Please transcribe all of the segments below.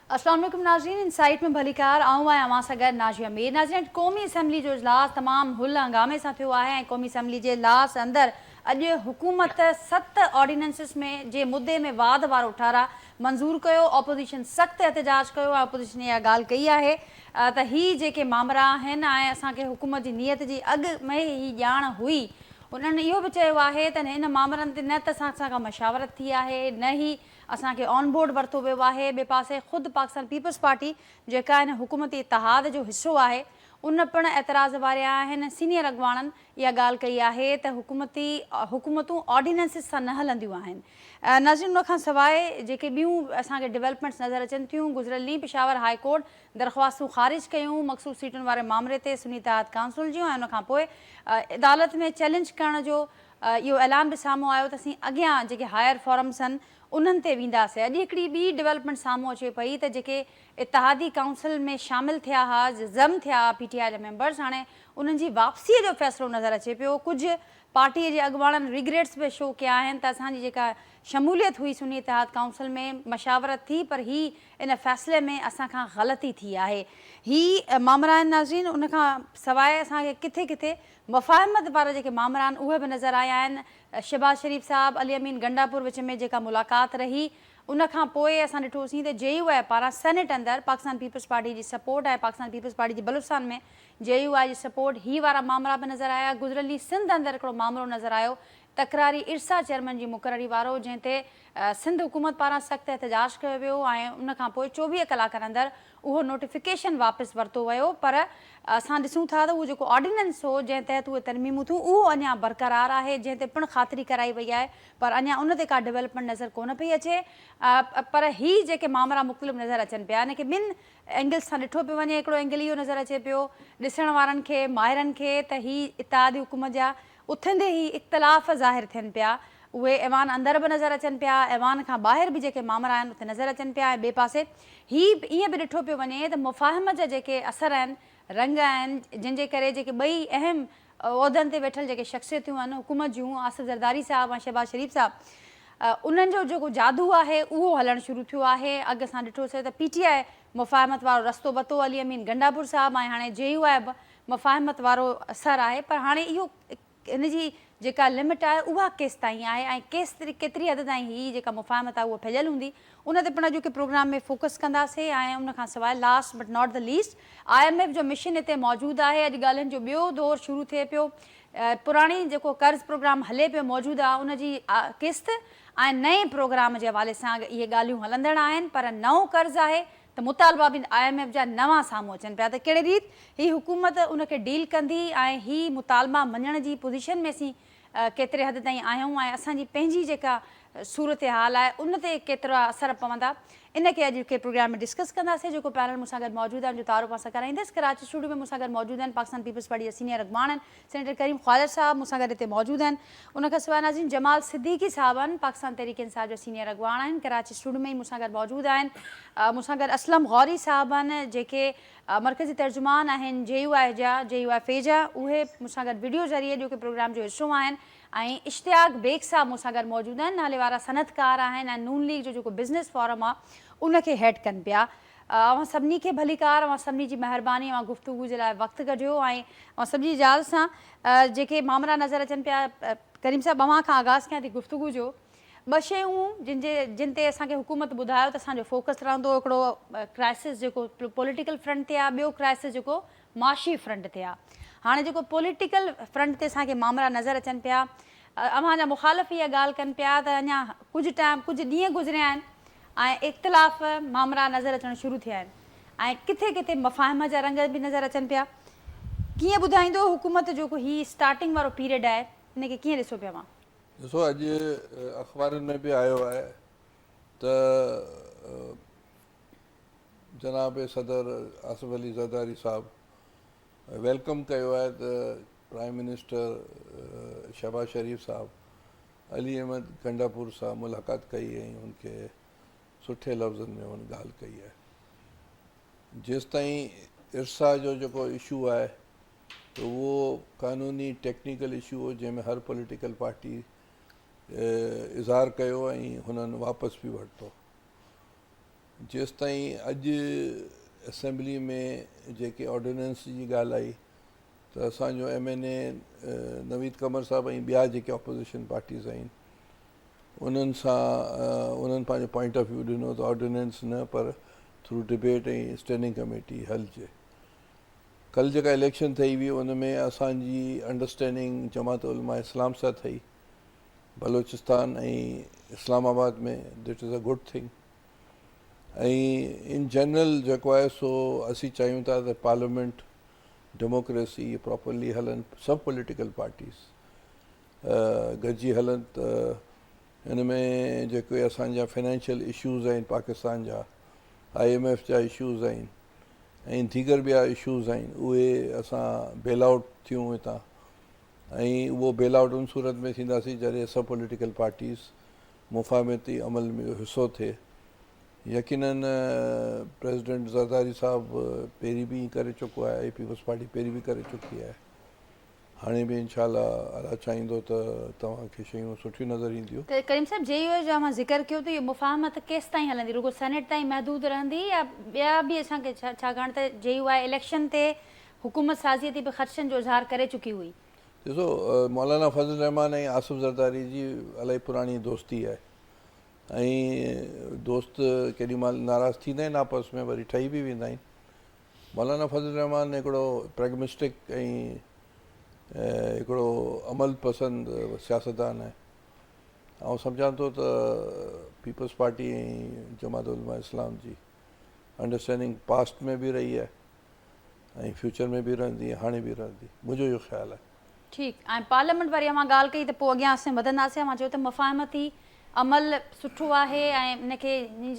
अस्सलाम वालेकुम नाज़रीन, इनसाइट में भलीकार आऊँ आहियां अवां सां गॾु नाज़िया मीर। नाज़रीन, क़ौमी असैम्बली जो इजलास तमामु हुल हंगामे सां थियो आहे ऐं क़ौमी असैम्बली जे इजलास अंदरि अॼु हुकूमत 7 ऑर्डिनेंसिस में जे मुद्दे में वाद वारो उठारा मंज़ूर कयो। ऑपोज़िशन सख़्तु एहतजाज कयो आहे। ऑपोज़िशन इहा ॻाल्हि कई आहे त ही जेके मामरा आहिनि ऐं असांखे हुकूमत जी नियत जी अॻु में ही ॼाण हुई। उन्हनि इहो बि चयो आहे त इन मामलनि ते न त असां सां मशावरत थी आहे, न ई असांखे ऑन बोर्ड वरितो वियो आहे। ॿिए पासे ख़ुदि पाकिस्तान पीपल्स पार्टी जेका हिन हुकूमती इतिहाद जो हिसो आहे उन पिणु एतिराज़ वारिया आहिनि। सीनियर अॻवाननि इहा ॻाल्हि कई आहे त हुकूमतूं ऑर्डिनेंसिस सां न हलंदियूं आहिनि। नाज़रीन, उन खां सवाइ जेके ॿियूं असांखे डेवलपमेंट्स नज़र अचनि थियूं, गुज़िरियल ॾींहुं पेशावर हाई कोर्ट दरख़्वास्तूं ख़ारिज कयूं मख़सूस सीटुनि वारे मामले ते सुन्नी इत्तेहाद काउंसिल जूं, ऐं उनखां पोइ अदालत में चैलेंज करण जो इहो ऐलान बि साम्हूं आयो त असीं अॻियां जेके हायर फॉरम्स आहिनि उन्हनि ते वेंदासीं। अॼु हिकिड़ी ॿी डेवलपमेंट साम्हूं अचे पई त जेके इत्तेहादी काउंसिल में शामिलु थिया हुआ, ज़म थिया PTI जा मेंबर्स, हाणे उन्हनि जी वापसीअ जो फ़ैसिलो नज़र अचे पियो। कुझु पार्टीअ जे अॻुवाननि रिग्रेट्स बि शो कया आहिनि त असांजी जेका शमूलियत हुई सुन्नी इत्तेहाद काउंसिल में मशावरत थी, पर ही इन फ़ैसिले में असांखां ग़लती थी आहे। ही मामला आहिनि नाज़रीन। उनखां सवाइ असांखे किथे किथे मुफ़ाहिमत वारा जेके मामला आहिनि उहे बि नज़र आया आहिनि। शहबाज़ शरीफ़ साहब, अली अमीन गंडापुर विच में जेका मुलाक़ात रही, उनखां पोइ असां ॾिठोसीं त JUI पारां सेनेट अंदरि पाकिस्तान पीपल्स पार्टी जी सपोर्ट ऐं पाकिस्तान पीपल्स पार्टी जी बलूचिस्तान में JUI जी सपोर्ट, ही वारा मामला बि नज़र आया। गुज़िरियल ॾींहुं सिंध अंदरि हिकिड़ो मामिलो नज़र आयो, तकरारी इरसा चेयरमैन जी मुक़ररी वारो, जंहिं ते सिंध हुकूमत पारां सख़्तु एहतजाज कयो वियो ऐं उनखां पोइ 24 कलाकनि अंदरि उहो नोटिफिकेशन वापसि वरितो वियो। पर असां ॾिसूं था त उहो जेको ऑर्डिनेंस हो जंहिं तहत उहे तरमीमूं थियूं उहो अञा बरक़रार आहे, जंहिं ते पिणु ख़ातिरी कराई वई आहे, पर अञा उन ते का डेवलपमेंट नज़र कोन पई अचे। पर ही जेके मामला मुख़्तलिफ़ नज़र अचनि पिया, हिन खे ॿिनि एंगल्स सां ॾिठो पियो वञे। हिकिड़ो एंगल इहो नज़र अचे पियो ॾिसण वारनि खे, माहिरनि खे, त ही इत्तेहादी हुकूमत जा उथंदे ई इख़्तिलाफ़ ज़ाहिर थियनि पिया, उहे ऐवान अंदरि बि नज़र अचनि पिया, ऐवान खां ॿाहिरि बि जेके मामला आहिनि उते नज़र अचनि पिया। ऐं ॿिए पासे हीअ ईअं बि ॾिठो पियो वञे त मुफ़ाहिमत जा जेके असर आहिनि, रंग आहिनि, जंहिंजे करे जेके ॿई अहम उहिदनि ते वेठल जेके शख़्सियतूं आहिनि हुकूमत जूं, आसिफ़ ज़रदारी साहब ऐं शहबाज़ शरीफ़ साहब, उन्हनि जो जेको जादू आहे उहो हलणु शुरू थियो आहे। अॻु असां ॾिठोसीं त PTI मुफ़ाहिमत वारो रस्तो वरितो, अली अमीन गंडापुर साहब, ऐं हाणे JUI बि मुफ़ाहिमत वारो असरु आहे। पर हाणे इहो हिन जी जेका लिमिट आहे उहा केसि ताईं आहे ऐं केतिरी हद ताईं ही जेका मुफ़ाहिमत आहे उहा फैलियल हूंदी, उन ते पिणु अॼोके प्रोग्राम में फोकस कंदासीं। ऐं उनखां सवाइ last but not the least, IMF जो मिशन हिते मौजूदु आहे। अॼु ॻाल्हियुनि जो ॿियो दौरु शुरू थिए पियो। पुराणी जेको कर्ज़ प्रोग्राम हले पियो मौजूदु आहे उनजी किस्त ऐं नए प्रोग्राम जे हवाले सां इहे ॻाल्हियूं हलंदड़ आहिनि। पर नओं कर्ज़ु आहे त मुतालबा बि IMF जा नवां साम्हूं अचनि पिया त कहिड़े रीति ही हुकूमत उनखे डील कंदी ऐं ही मुतालबा मञण जी पोज़ीशन में असीं केतिरे हद ताईं आहियूं ऐं असांजी पंहिंजी जेका सूरत हाल आहे उन ते केतिरा असर पवंदा, इन खे अॼु के प्रोग्राम में डिस्कस कंदासीं। जेको पैनल मूंसां गॾु मौजूदु आहिनि जो तारुफ़ असां कराईंदसि, कराची स्टूडियो में मूंसां गॾु मौजूदु आहिनि पाकिस्तान पीपल्स पार्टी जा सीनियर अॻवान आहिनि, सेनेटर करीम ख़्वाजा साहब मूंसां गॾु हिते मौजूदु आहिनि। उनखां सवाइ नाज़रीन जमाल सिद्दीकी साहब आहिनि, पाकिस्तान तहरीक इंसाफ़ जा सीनियर अॻवान आहिनि, कराची स्टूडियो में ई मूंसां गॾु मौजूदु आहिनि। मूंसां गॾु असलम गौरी साहब आहिनि जेके मरकज़ी तर्जुमान आहिनि JUI फे जा, उहे मूंसां गॾु वीडियो ज़रिए जो के प्रोग्राम जो हिसो आहिनि। ऐं इश्तियाक बेग साहब मूंसां गॾु मौजूदु आहिनि, नाले वारा सनतकार आहिनि ऐं नून लीग जो जेको बिज़नेस फॉरम आहे उनखे हेड कनि पिया। अवां सभिनी खे भलीकार, अवां सभिनी जी महिरबानी, अवां गुफ़्तगू जे लाइ वक़्तु कढियो ऐं अवां सभिनी जी इजाज़त सां जेके मामला नज़र अचनि पिया, करीम साहब अवां खां आगाज़ कयां थी गुफ़्तगू जो। ॿ शयूं जिन ते असांखे हुकूमत ॿुधायो त असांजो फोकस रहंदो, हिकिड़ो क्राइसिस जेको पॉलिटिकल फ्रंट ते आहे, ॿियो क्राइसिस जेको माशी फ्रंट ते आहे। हाणे जेको पॉलिटिकल फ्रंट ते असांखे मामला नज़र अचनि पिया, अव्हां जा मुख़ालिफ़ इहा ॻाल्हि कनि पिया त अञा कुझु ॾींहं गुज़रिया आहिनि ऐं इख़्तिलाफ़ मामला नज़र अचणु शुरू थिया आहिनि ऐं किथे किथे मुफ़ाहिमत जा रंग बि नज़र अचनि पिया। कीअं ॿुधाईंदो हुकूमत जेको ही स्टार्टिंग वारो पीरियड आहे हिनखे कीअं ॾिसो पिया? ॾिसो, अॼु अख़बारुनि में बि आयो आहे त जनाब सदर आसिफ़ अली ज़रदारी साहब वेलकम कयो आहे त प्राइम मिनिस्टर शहबाज़ शरीफ़ साहब अली अहमद गंडापुर सां मुलाक़ात कई ऐं उनखे सुठे लफ़्ज़नि में हुन ॻाल्हि कई आहे। जेसि ताईं इरसा जो जेको इशू आहे त उहो क़ानूनी टेक्निकल इशू हो जंहिंमें हर पॉलिटिकल पार्टी इज़हार कयो ऐं हुननि वापसि बि वरितो। जेसि ताईं अॼु असेंबली में जेके ऑर्डिनेंस जी ॻाल्हि आई त असांजो MNA नवीद कमर साहब ऐं ॿिया जेके ऑपोज़िशन पार्टीज़ आहिनि उन्हनि सां उन्हनि पंहिंजो पॉइंट ऑफ व्यू ॾिनो त ऑर्डिनेंस न पर थ्रू डिबेट ऐं स्टैंडिंग कमेटी हलिजे। कल्ह जेका इलेक्शन ठही हुई उन में असांजी अंडरस्टैंडिंग जमात उलमा इस्लाम सां ठही बलोचिस्तान ऐं इस्लामाबाद में, that is a good thing. ऐं इन जनरल जेको आहे सो असीं चाहियूं था त पार्लियामेंट डेमोक्रेसी प्रॉपरली हलनि, सभु पॉलिटिकल पार्टीज़ गॾिजी हलनि त हिन में जेके असांजा फाइनेंशियल इशूज़ आहिनि पाकिस्तान जा, IMF जा इशूज़ आहिनि ऐं दीगर ॿिया इशूज़ आहिनि, उहे असां बेल आउट थियूं हितां। ऐं उहो बेल आउट उन सूरत में थींदासीं जॾहिं सभु पॉलिटिकल पार्टीज़ मुफ़ाहमती अमल में हिसो थिए। यकीनन प्रेसिडेंट ज़रदारी साहबु पहिरीं बि करे चुको आहे, पीपल्स पार्टी पहिरीं बि करे चुकी आहे, हाणे बि इंशाल्लाह अलाह चाहींदो त तव्हांखे शयूं सुठियूं नज़र ईंदियूं। त करीम साहब JUI जो मां ज़िक्र कयो त इहो मुफ़ाहमत केसि ताईं हलंदी, रुगो सेनेट ताईं महदूद रहंदी या ॿिया बि असांखे छाकाणि त JUI इलेक्शन ते हुकूमत साज़ीअ ते बि ख़दशनि जो इज़हार करे चुकी हुई? ॾिसो, मौलाना फज़ल रहमान ऐं आसिफ़ ज़रदारी जी इलाही पुराणी दोस्ती आहे ऐं दोस्त केॾी महिल नाराज़ थींदा आहिनि आपस में, वरी ठही बि वेंदा आहिनि। मौलाना फज़ल रहमान हिकिड़ो प्रेगमेस्टिक ऐं हिकिड़ो अमल पसंदि सियासतदान आहे। ऐं सम्झां थो त पीपल्स पार्टी ऐं जमात उलमा इस्लाम जी अंडरस्टैंडिंग पास्ट में बि रही आहे ऐं फ्यूचर में बि रहंदी, हाणे बि रहंदी, मुंहिंजो इहो ख़्यालु आहे। ठीकु। ऐं पार्लियामेंट वारी मां ॻाल्हि कई त पोइ अॻियां असां वधंदासीं। मां चयो त मुफ़ाहमती अमल सुठो आहे ऐं इनखे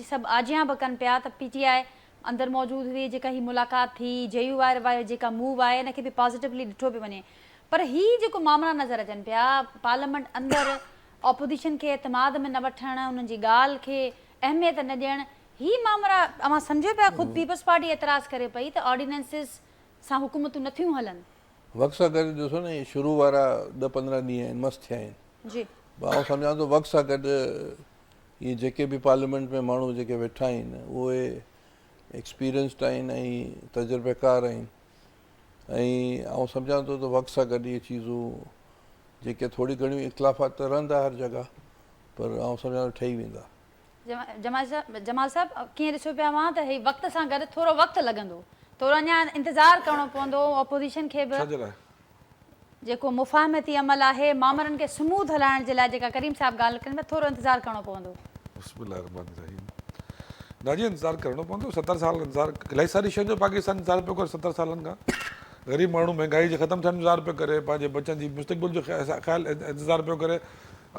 सभु आजियां बि कनि पिया त PTI अंदरि मौजूदु हुई, जेका हीअ मुलाक़ात थी, JUI वारी जेका मूव आहे इनखे बि पॉज़िटिवली ॾिठो पियो वञे। पर हीअ जेको मामला नज़र अचनि पिया, पार्लियामेंट अंदरि ऑपोज़िशन खे एतमाद में न वठणु, उन्हनि जी ॻाल्हि खे अहमियत न ॾियणु, हीअ मामला अवां सम्झो पिया ख़ुदि पीपल्स पार्टी एतिराज़ु करे पई त ऑर्डिनेंसिस सां हुकूमतूं नथियूं हलनि। वक़्त सां गॾु ॾिसो न, शुरू वारा 10-15 ॾींहं आहिनि, मस्तु थिया आहिनि जी। आउं सम्झां थो वक़्त सां गॾु इहे जेके बि पार्लियामेंट में माण्हू जेके वेठा आहिनि उहे एक्सपीरियंस्ड आहिनि ऐं तजुर्बेकार आहिनि ऐं आउं सम्झां थो त वक़्त सां गॾु इहे चीज़ूं जेके थोरी घणियूं इख़्तिलाफ़ात त रहंदा हर जॻह, पर आउं सम्झां थो ठही वेंदा। जमाल साहब कीअं ॾिसो पिया मां त हीअ वक़्त सां गॾु थोरो वक़्तु लॻंदो, थोरो अञा इंतज़ारु करिणो पवंदो ऑपोज़िशन खे बि, जेको मुफ़ाहमती अमल आहे मामरनि खे स्मूथ हलाइण जे लाइ जेका करीम साहब ॻाल्हि कनि पिया, थोरो इंतज़ारु करिणो पवंदो। नाजी इंतज़ारु करिणो पवंदो, 70 साल इंतज़ारु, इलाही सारी शयुनि जो पाकिस्तान इंतज़ारु पियो करे 70 सालनि खां। ग़रीब माण्हू महांगाई जे ख़तमु थियण जो इंतज़ारु पियो करे, पंहिंजे बचनि जी मुस्तक़बिल जो ख़्यालु इंतज़ारु पियो करे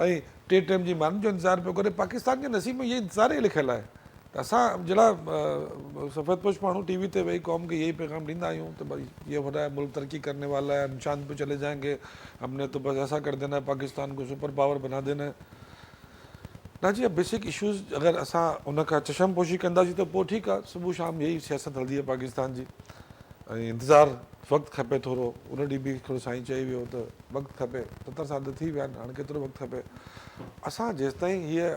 ऐं 3 टाइम जी मानी जो इंतज़ारु पियो करे। पाकिस्तान जे नसीब में इहे इंतज़ारु ई लिखियलु आहे त असां जहिड़ा सफ़ेद पोश माण्हू TV ते वेही क़ौम खे इहे ई पैगाम ॾींदा आहियूं त भई ये हो रहा है, मुल्क तरक्की करने वाला है, हम चांद पे चले जाएंगे, हमने तो बस ऐसा कर देना है, पाकिस्तान को सुपर पावर बना देना है। ना जी, बेसिक इशूज़ अगरि असां उनखां चशम पोशी कंदासीं त पोइ ठीकु आहे, सुबुह शाम इहा ई सियासत हलंदी आहे पाकिस्तान जी। ऐं इंतज़ारु वक़्तु खपे थोरो, उन ॾींहुं बि थोरो साईं चई वियो त वक़्तु खपे, 70 साल त थी विया आहिनि, हाणे केतिरो वक़्तु खपे। असां जेसिताईं हीअ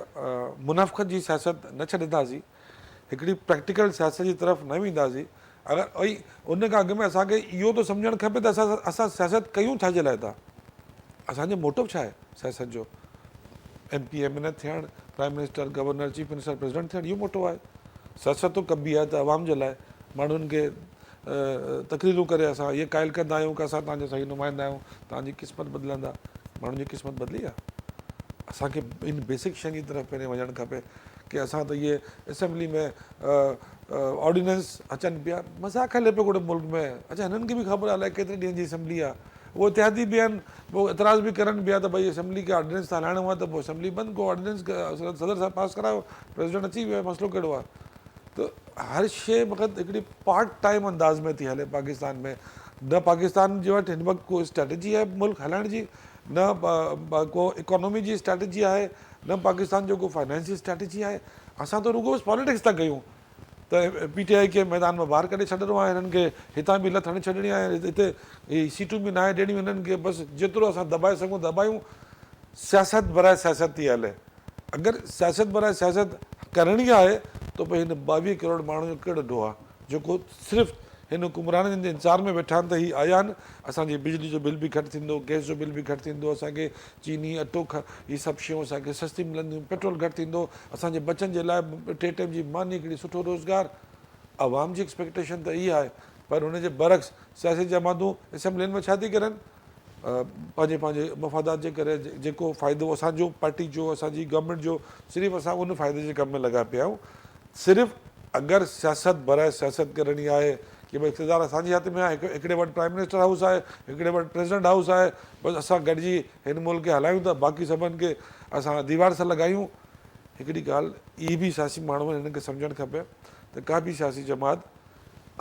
मुनाफ़क़त जी सियासत न छॾींदासीं, हिकिड़ी प्रैक्टिकल सियासत जी तरफ़ न वेंदासीं, अगरि ऐं उन खां अॻु में असांखे इहो त सम्झणु खपे त असां सियासत कयूं छाजे लाइ था, असांजो मोटिव छा आहे सियासत जो। MP MNA थियणु, prime minister, governor, chief minister, president थियणु, इहो मोटिव आहे। सियासत तो कबी आहे त आवाम जे लाइ, माण्हुनि खे तकरीरूं करे असां इहे क़ाइल कंदा आहियूं की असां तव्हांजा सही नुमाइंदा आहियूं, तव्हांजी क़िस्मत बदिलंदा। माण्हुनि जी क़िस्मत बदिली आहे। असांखे इन बेसिक शयुनि जी तरफ़ पहिरियों वञणु खपे की असां त इहे असेंबली में ऑर्डिनेंस अचनि पिया, मज़ाक हले पियो गोड़े मुल्क में। अच्छा, हिननि खे बि ख़बर आहे अलाए केतिरे ॾींहंनि जी असेंबली आहे, उहो इतिहादी बि आहिनि, पोइ एतिराज़ बि करनि पिया त भई असेंबली खे ऑर्डिनेंस त हलाइणो आहे त पोइ असेंबली बंदि को, ऑर्डिनेंस सदर साहब पास करायो, प्रेसिडेंट अची वियो आहे, मसइलो कहिड़ो आहे। त हर शइ वक़्तु हिकिड़ी पार्ट टाइम अंदाज़ में थी हले पाकिस्तान में। न पाकिस्तान जे वटि हिन वक़्तु को स्ट्रेटजी आहे मुल्क हलाइण जी, न को इकोनॉमी जी स्ट्रेटजी आहे, न पाकिस्तान जो को फाइनेंस जी स्ट्रेटजी आहे। असां त रुगो पॉलिटिक्स था कयूं त PTI खे मैदान में ॿाहिरि करे छॾिणो आहे, हिननि खे हितां बि लथ हणी छॾिणी आहे, हिते हीअ सीटूं बि न आहे ॾियणियूं, हिननि खे बसि जेतिरो असां दॿाए सघूं दॿायूं। सियासत बराए सियासत थी हले। अगरि सियासत बराए सियासत करणी आहे त तो भाई हिन 22 करोड़ माण्हुनि जो कहिड़ो ॾोह आहे जेको सिर्फ़ु हिन हुकुमराननि जे इंतज़ार में वेठा आहिनि त ही आया आहिनि, असांजी बिजली जो बिल बि घटि थींदो, गैस जो बिल बि घटि थींदो, असांखे चीनी अटो ही सभु शयूं असांखे सस्ती मिलंदियूं, पेट्रोल घटि थींदो, असांजे बचनि जे लाइ 3 टाइम जी मानी, हिकिड़ी सुठो रोज़गार। आवाम जी एक्सपेक्टेशन त इहा आहे, पर हुनजे बरक्स सियासी जमातूं असेंबलियुनि में छा थी करनि, पंहिंजे पंहिंजे मफ़ादात जे करे जेको फ़ाइदो असांजो पार्टी जो, असांजी गवर्नमेंट जो, सिर्फ़ु असां उन फ़ाइदे जे कम में लॻा पिया आहियूं। सिर्फ़ु अगरि सियासत बराए सियासत करणी आहे कि भई इक़्तिदार असांजे हथ में आहे, हिकिड़े वटि प्राइम मिनिस्टर हाउस आहे, हिकिड़े वटि प्रेसिडेंट हाउस आहे, बसि असां गॾिजी हिन मुल्क खे हलायूं था, बाक़ी सभिनि खे असां दीवार सां लॻायूं। हिकिड़ी ॻाल्हि इहा बि सियासी माण्हू हिननि खे सम्झणु खपे त का बि सियासी जमात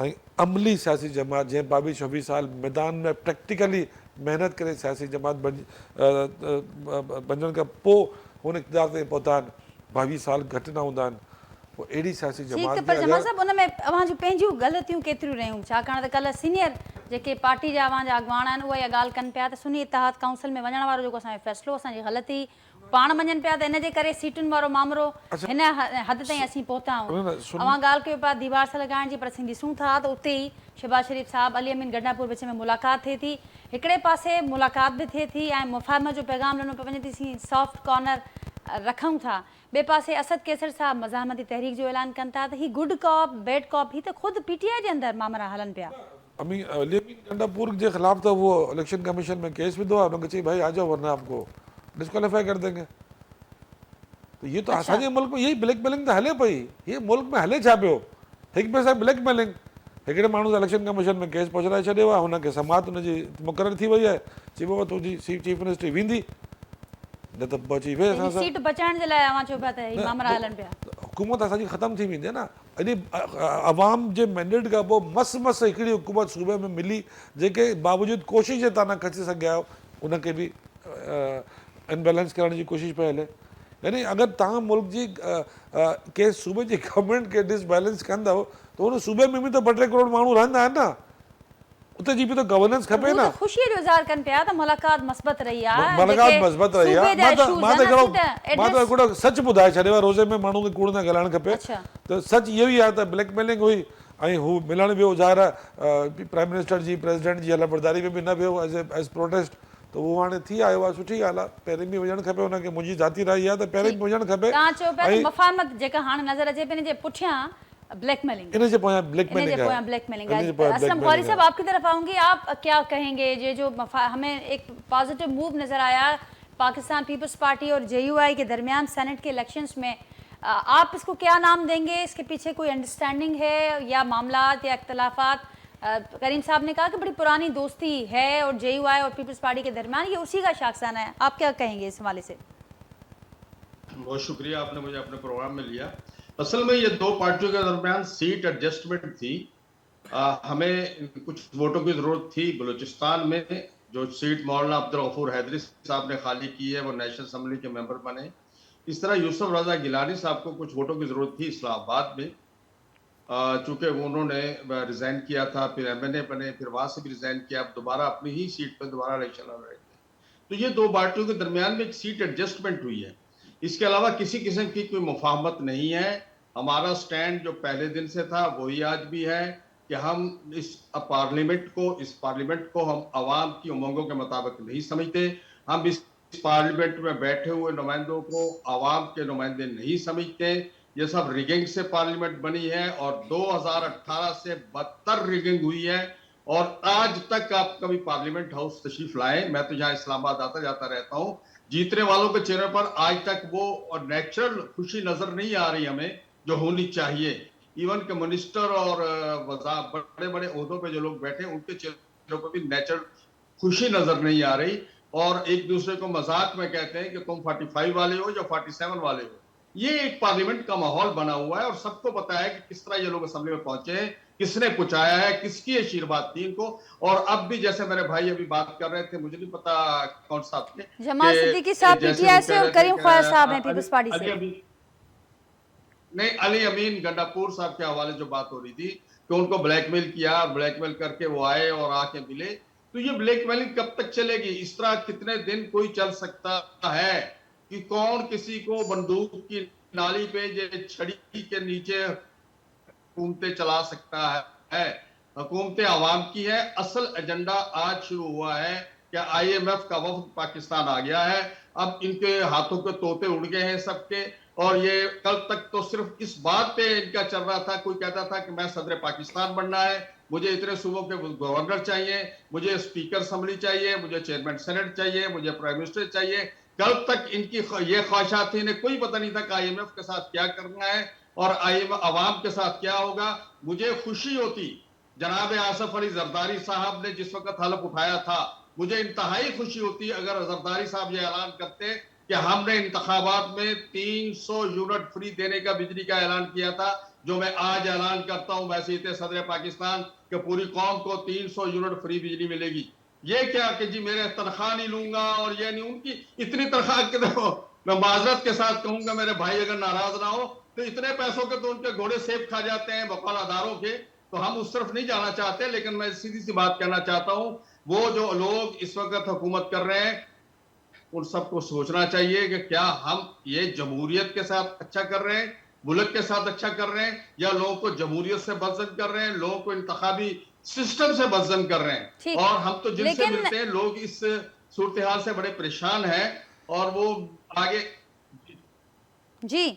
ऐं अमली सियासी जमात जंहिं 22-24 साल मैदान में प्रैक्टिकली महिनत करे सियासी जमात बणजण खां पोइ हुन इक़्तिदार ते पहुता आहिनि, 22 साल घटि न हूंदा आहिनि, पोइ अहिड़ी सियासी ठीकु जमात त पर जमाल साहब उन में अव्हां जूं पंहिंजूं ग़लतियूं केतिरियूं रहियूं, छाकाणि त कल्ह सीनियर जेके पार्टी जा अव्हां जा अॻवान आहिनि उहे इहा ॻाल्हि कनि पिया त सुन्नी इत्तेहाद काउंसिल में वञण वारो जेको असांजो फ़ैसिलो असांजी ग़लती पाण मञनि पिया त इन जे करे सीटुनि वारो मामिलो हिन हद ताईं असीं पहुता आहियूं। अव्हां ॻाल्हि कयो पिया दीवार सां लॻाइण जी, पर असीं ॾिसूं था त उते ई शहबाज शरीफ़ साहब अली अमीन गंडापुर विच में मुलाक़ात थिए थी, हिकिड़े पासे मुलाक़ात बि थिए थी ऐं मुफ़ाहमत जो पैगाम ॾिनो पियो वञे थी, सॉफ्ट कॉर्नर रखूं था, ॿिए पासे असद कैसर साहब मज़ाहमती तहरीक जो ऐलान कनि था त ही गुड कॉप बैड कॉप, ही त ख़ुदि PTI जे अंदरि मामला हलनि पिया। अली अमीन गंडापुर के खिलाफ तो वो इलेक्शन कमीशन में केस भी दो, उन्होंने चाहिए भाई आ जाओ वरना आपको डिस्क्वालीफाई कर देंगे। तो ये तो असांजे मुल्क में यही ब्लैकमेलिंग तो हले पई, ये मुल्क में हले छा पियो, हिकु ॿिए सां ब्लैकमेलिंग। हिकिड़े माण्हू इलेक्शन कमीशन में केस पहुचाए छॾियो आहे, हुनखे समात हुनजी मुक़ररु थी वई आहे, चई बाबा तुंहिंजी चीफ मिनिस्ट्री वेंदी, न त पहुची वे असां सां। सीट बचाइण जे लाइ अव्हां चओ पिया त ही मामला हलनि पिया। हुकूमत असांजी ख़तमु थी वेंदी आहे न, अॼु अवाम जे मैंडेट खां पोइ मस हिकिड़ी हुकूमत सूबे में मिली जेके बावजूदि कोशिशि जे तव्हां न खचे सघिया आहियो, उनखे बि इनबैलेंस करण जी कोशिशि पई हले। यानी अगरि तव्हां मुल्क जी कंहिं सूबे जी गवर्नमेंट खे डिसबैलेंस कंदव त हुन सूबे में बि त 2-3 करोड़ माण्हू रहंदा आहिनि न, उते जी बि त गवर्नेंस खपे न। ख़ुशी जो इज़हार कनि पिया त मुलाक़ात मस्बत रही आहे, मुलाक़ात मस्बत रही आहे। मां त हिकिड़ो सच ॿुधाए छॾियो आहे, रोज़े में माण्हू खे कूड़ न ॻाल्हाइणु खपे, त सच इहो ई आहे त ब्लैकमेलिंग हुई ऐं हू मिलण वियो ज़ाहिर आहे प्राइम मिनिस्टर जी प्रेसिडेंट जी हलबरदारी में बि न वियो एज़ प्रोटेस्ट, त उहो हाणे थी आयो आहे, सुठी ॻाल्हि आहे, पहिरीं बि हुजणु खपे, हुनखे मुंहिंजी ज़ाती राय आहे त पहिरीं बि हुजणु खपे। तव्हां चओ पिया त मुफ़ाहमत जेका हाणे नज़र अचे पई इन जे पुठियां ब्लैकमेलिंग, इन जे पोयां ब्लैकमेलिंग है। असलम गौरी साहब आपकी तरफ आऊंगी, आप क्या कहेंगे ये जो हमें एक पॉजिटिव मूव नजर आया पाकिस्तान पीपल्स पार्टी और JUI के दरमियान सेनेट के इलेक्शंस में, आप इसको क्या नाम देंगे, इसके पीछे कोई अंडरस्टैंडिंग है या मामलात या इख्तलाफात? करीम साहब ने कहा कि बड़ी पुरानी दोस्ती है और JUI और पीपल्स पार्टी के दरमियान, ये उसी का शाखसाना है, आप क्या कहेंगे इस हवाले से? बहुत शुक्रिया, आपने मुझे अपने प्रोग्राम में लिया। असल में ये दो पार्टियों के दरमियान सीट एडजस्टमेंट थी। हमें कुछ वोटों की जरूरत थी बलूचिस्तान में, जो सीट मौलाना अब्दुल गफूर हैदरी साहब ने खाली की है, वो नेशनल असेंबली के मेंबर बने। इस तरह यूसुफ रजा गिलानी साहब को कुछ वोटों की जरूरत थी इस्लामाबाद में, चूंकि उन्होंने रिजाइन किया था, फिर MNA बने, फिर वहां से भी रिजाइन किया, अब दोबारा अपनी ही सीट पर दोबारा इलेक्शन लड़ रहे थे। तो ये दो पार्टियों के दरमियान में एक सीट एडजस्टमेंट हुई है, इसके अलावा किसी किस्म की कोई मुफाहमत नहीं है। हमारा स्टैंड जो पहले दिन से था वही आज भी है कि हम इस पार्लियामेंट को हम आवाम की उमंगों के मुताबिक नहीं समझते। हम इस पार्लियामेंट में बैठे हुए नुमाइंदों को आवाम के नुमाइंदे नहीं समझते। ये सब रिगिंग से पार्लियामेंट बनी है और 2018 से बदतर रिगिंग हुई है। और आज तक आप कभी पार्लियामेंट हाउस तशरीफ लाए, मैं तो यहाँ इस्लामाबाद आता जाता रहता हूँ, जीतने वालों के चेहरे पर आज तक वो नेचुरल खुशी नजर नहीं आ रही हमें जो होनी चाहिए। इवन के मिनिस्टर और बड़े बड़े ओहदों पे जो लोग बैठे उनके चेहरों पर भी नेचुरल खुशी नजर नहीं आ रही, और एक दूसरे को मजाक में कहते हैं कि तुम 45 वाले हो या 47 वाले हो। ये एक पार्लियामेंट का माहौल बना हुआ है और सबको पता है कि किस तरह ये लोग असेंबली में पहुंचे हैं, किसने पुचाया है, किसकी आशीर्वाद थी इनको। और अब भी जैसे मेरे भाई अभी बात कर रहे थे, मुझे नहीं पता कौन सा जमाल सिद्दीकी साहब PTI से और करीम ख्वाजा साहब हैं पीपल्स पार्टी से। नहीं, अली अमीन गंडापुर साहब के हवाले जो बात हो रही थी कि उनको ब्लैकमेल किया, ब्लैकमेल करके वो आए और आके मिले, तो ये ब्लैकमेलिंग कब तक चलेगी? इस तरह कितने दिन कोई चल सकता है कि कौन किसी को बंदूक की नाली पे ये छड़ी के नीचे हुकूमतें चला सकता है। हुकूमतें आवाम की है। असल एजेंडा आज शुरू हुआ है कि IMF का वफद पाकिस्तान आ गया है। अब इनके हाथों के तोते उड़ गए हैं सबके। और ये कल तक तो सिर्फ इस बात पे इनका चल रहा था, कोई कहता था कि मैं सदर पाकिस्तान बनना है, मुझे इतने सूबों के गवर्नर चाहिए, मुझे स्पीकर असम्बली चाहिए, मुझे चेयरमैन सेनेट चाहिए, मुझे प्राइम मिनिस्टर चाहिए। कल तक इनकी ये ख्वाहिशात थी, इन्हें कोई पता नहीं था कि IMF के साथ क्या करना है और अवाम के साथ क्या होगा। मुझे खुशी होती जनाब आसफ अली जरदारी साहब ने जिस वक्त हलफ उठाया था, मुझे इंतहाई खुशी होती अगर जरदारी साहब ये ऐलान करते कि हमने इंतखाबात में 300 यूनिट फ्री देने का बिजली का ऐलान किया था, जो मैं आज ऐलान करता हूं वैसीयत सदर पाकिस्तान कि पूरी कौम को 300 यूनिट फ्री बिजली मिलेगी। ये क्या कि जी मेरे तनख्वाह नहीं लूंगा और ये नहीं, उनकी इतनी तनख्वाह के देखो, मैं माजरत के साथ कहूंगा मेरे भाई अगर नाराज ना हो, तो इतने पैसों के तो उनके घोड़े सेब खा जाते हैं वकालतदारों के। तो हम उस तरफ नहीं जाना चाहते, लेकिन मैं सीधी सी बात कहना चाहता हूं, वो जो लोग इस वक्त हुकूमत कर रहे हैं उन सबको सोचना चाहिए कि क्या हम ये जमहूरियत के साथ अच्छा कर रहे हैं, मुल्क के साथ अच्छा कर रहे हैं, या लोगों को जमहूरियत से बदजन कर रहे हैं, लोगों को इंतखाबी सिस्टम से बदजन कर रहे हैं। ठीक, और हम तो जिनसे लेकिन मिलते हैं लोग इस सूरत हाल से बड़े परेशान हैं और वो आगे। जी जी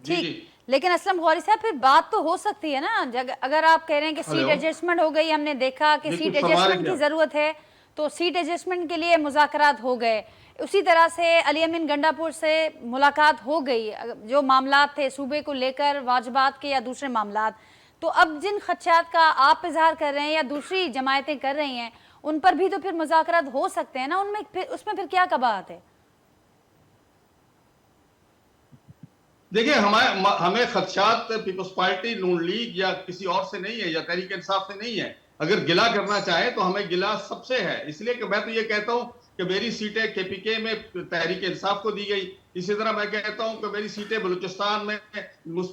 ठीक, जी लेकिन असलम गौरी साहब फिर बात तो हो सकती है ना, अगर आप कह रहे हैं कि सीट हेलो एडजस्टमेंट हो गई, हमने देखा कि जी, सीट कुछ सवाल है एडजस्टमेंट की क्या? ज़रूरत है, तो सीट एडजस्टमेंट के लिए मुज़ाकरात हो गए। उसी तरह से अली अमीन गंडापुर से मुलाकात हो गई, जो मामलात थे सूबे को लेकर, वाजबात के या दूसरे मामलात। तो अब जिन खदशात का आप इजहार कर रहे हैं या दूसरी जमायतें कर रही हैं, उन पर भी तो फिर मुज़ाकरात हो सकते हैं ना, उनमें फिर उसमें फिर क्या कबाहत है? देखिए, हमें खदशात पीपल्स पार्टी, नून लीग या किसी और से नहीं है, या तहरीक इंसाफ से नहीं है। अगर गिला करना चाहे तो हमें गिला सबसे है। इसलिए कि मैं तो ये कहता हूं कि मेरी सीटें KPK में तहरीक इंसाफ को दी गई, इसी तरह मैं कहता हूं कि मेरी सीटें बलूचिस्तान में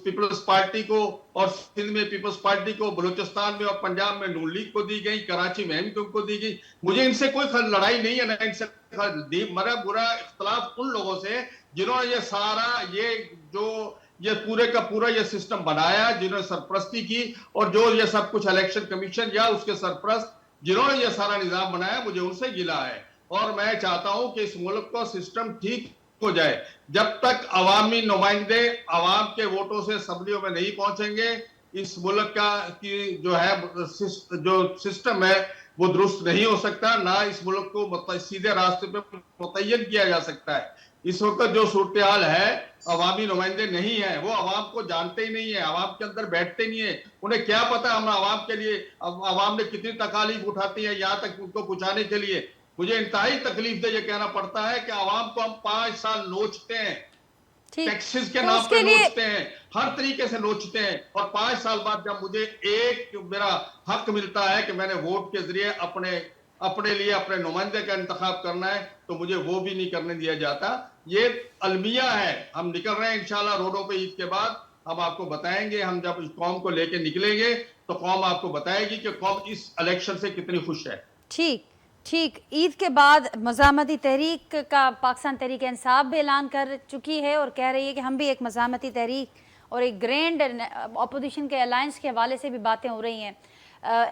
पीपल्स पार्टी को और सिंध में पीपल्स पार्टी को, बलूचिस्तान में और पंजाब में नून लीग को दी गई, कराची में इनको को दी गई। मुझे इनसे कोई लड़ाई नहीं है, ना इनसे मेरा बुरा इख्तलाफ उन लोगों से जिन्होंने ये सारा ये पूरे का पूरा ये सिस्टम बनाया, जिन्होंने सरपरस्ती की, और जो ये सब कुछ इलेक्शन कमीशन या उसके सरपरस्त जिन्होंने ये सारा निजाम बनाया, मुझे उनसे गिला है। और मैं चाहता हूं कि इस मुल्क का सिस्टम ठीक हो जाए। जब तक अवामी नुमाइंदे अवाम के वोटों से असम्बलियों में नहीं पहुंचेंगे, इस मुल्क का की जो है जो सिस्टम है वो दुरुस्त नहीं हो सकता, ना इस मुल्क को सीधे रास्ते पे मुतय्यन किया जा सकता है। इस वक्त जो सूरत हाल है, अवामी नुमाइंदे नहीं है, वो अवाम को जानते ही नहीं है, अवाम के अंदर बैठते नहीं है। उन्हें क्या पता हम अवाम के लिए, अवाम ने कितनी तकालीफ उठाती है यहाँ तक उनको पहुंचाने के लिए। मुझे इंतहाई तकलीफ दे ये कहना पड़ता है कि अवाम को हम 5 साल नोचते हैं, टैक्सेस के तो नाम उसके पे लिए नोचते हैं, हर तरीके से नोचते हैं, और 5 साल बाद जब मुझे एक मेरा हक मिलता है कि मैंने वोट के जरिए अपने लिए अपने नुमाइंदे का इंतखाब करना है, तो मुझे वो भी नहीं करने दिया जाता। ये अलमिया है। हम निकल रहे हैं इंशाल्लाह रोडों पे ईद के बाद, हम आपको बताएंगे। हम जब इस कौम को लेके निकलेंगे तो कौम आपको बताएगी कि कौम इस इलेक्शन से कितनी खुश है। ठीक ठीक, ईद के बाद मज़ामती तहरीक का पाकिस्तान तहरीक इंसाफ भी ऐलान कर चुकी है और कह रही है कि हम भी एक मज़ामती तहरीक और एक ग्रैंड अपोजिशन के अलायंस के हवाले से भी बातें हो रही हैं।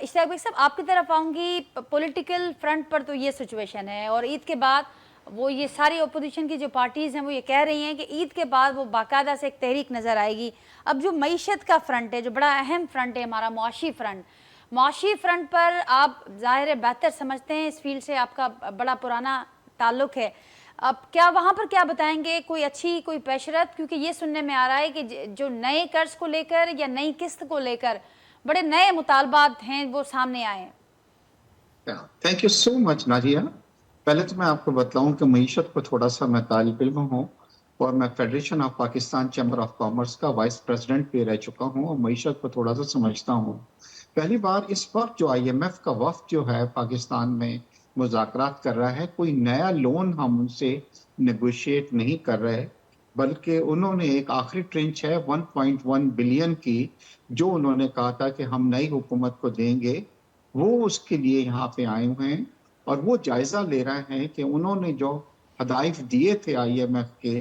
इश्तियाक भाई साहब, आपकी तरफ आऊँगी। पॉलिटिकल फ्रंट पर तो ये सिचुएशन है, और ईद के बाद वो ये सारी अपोजिशन की जो पार्टीज़ हैं वो ये कह रही हैं कि ईद के बाद वो बाकायदा से एक तहरीक नज़र आएगी। अब जो मईशत का फ्रंट है, जो बड़ा अहम फ्रंट है हमारा, मुआशी फ्रंट पर आप ज़ाहिर है बेहतर समझते हैं, इस फील्ड से आपका बड़ा पुराना ताल्लुक़ है। अब क्या वहाँ पर क्या बताएंगे, कोई अच्छी कोई पेशरफ? क्योंकि ये सुनने में आ रहा है कि जो नए कर्ज को लेकर या नई किस्त को लेकर बड़े नए मुतालबात हैं वो सामने आए हैं। Thank you so much Nazia. पहले तो मैं आपको बताऊं कि मईशत को थोड़ा सा मैं तालिब इल्म हूँ, और मैं federation of Pakistan chamber of commerce का वाइस प्रेसिडेंट भी रह चुका हूँ, और मईशत को थोड़ा सा समझता हूँ। पहली बार इस वक्त जो IMF का वफ्द जो है पाकिस्तान में मुज़ाकरात कर रहा है, कोई नया लोन हम उनसे नेगोशिएट नहीं कर रहे, बल्कि उन्होंने एक आखिरी ट्रेंच है 1.1 बिलियन की, जो उन्होंने कहा था कि हम नई हुकूमत को देंगे, वो उसके लिए यहाँ पे आए हुए हैं। और वो जायजा ले रहे हैं कि उन्होंने जो हदायत दिए थे IMF के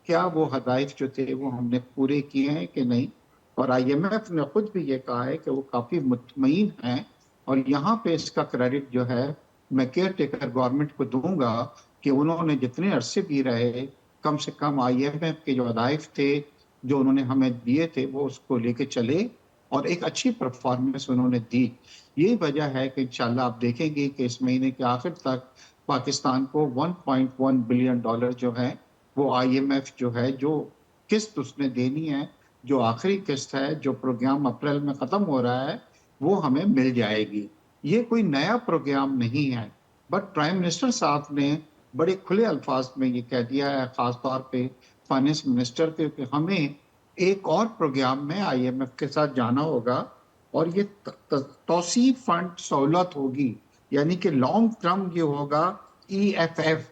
क्या वो हदायत जो थे वो हमने पूरे किए हैं कि नहीं। और आईएमएफ ने खुद भी ये कहा है कि वो काफी मुतमईन हैं, और यहाँ पे इसका क्रेडिट जो है मैं केयर टेकर गवर्नमेंट को दूंगा कि उन्होंने जितने अरसे भी रहे, कम से कम आईएमएफ के जो हदायत थे जो उन्होंने हमें दिए थे वो उसको लेके चले, और एक अच्छी परफॉर्मेंस उन्होंने दी। यही वजह है कि इंशाल्लाह आप देखेंगे कि इस महीने के आखिर तक पाकिस्तान को 1.1 बिलियन डॉलर जो है वो आईएमएफ जो है जो किस्त उसने देनी है, जो आखिरी किस्त है, जो प्रोग्राम अप्रैल में खत्म हो रहा है, वो हमें मिल जाएगी। ये कोई नया प्रोग्राम नहीं है, बट प्राइम मिनिस्टर साहब ने बड़े खुले अल्फाज में ये कह दिया है, खासतौर पे फाइनेंस मिनिस्टर के, कि हमें एक और प्रोग्राम में आईएमएफ के साथ जाना होगा, और ये तौसीफ फंड सहूलत होगी, यानी कि लॉन्ग टर्म ये होगा ईएफएफ,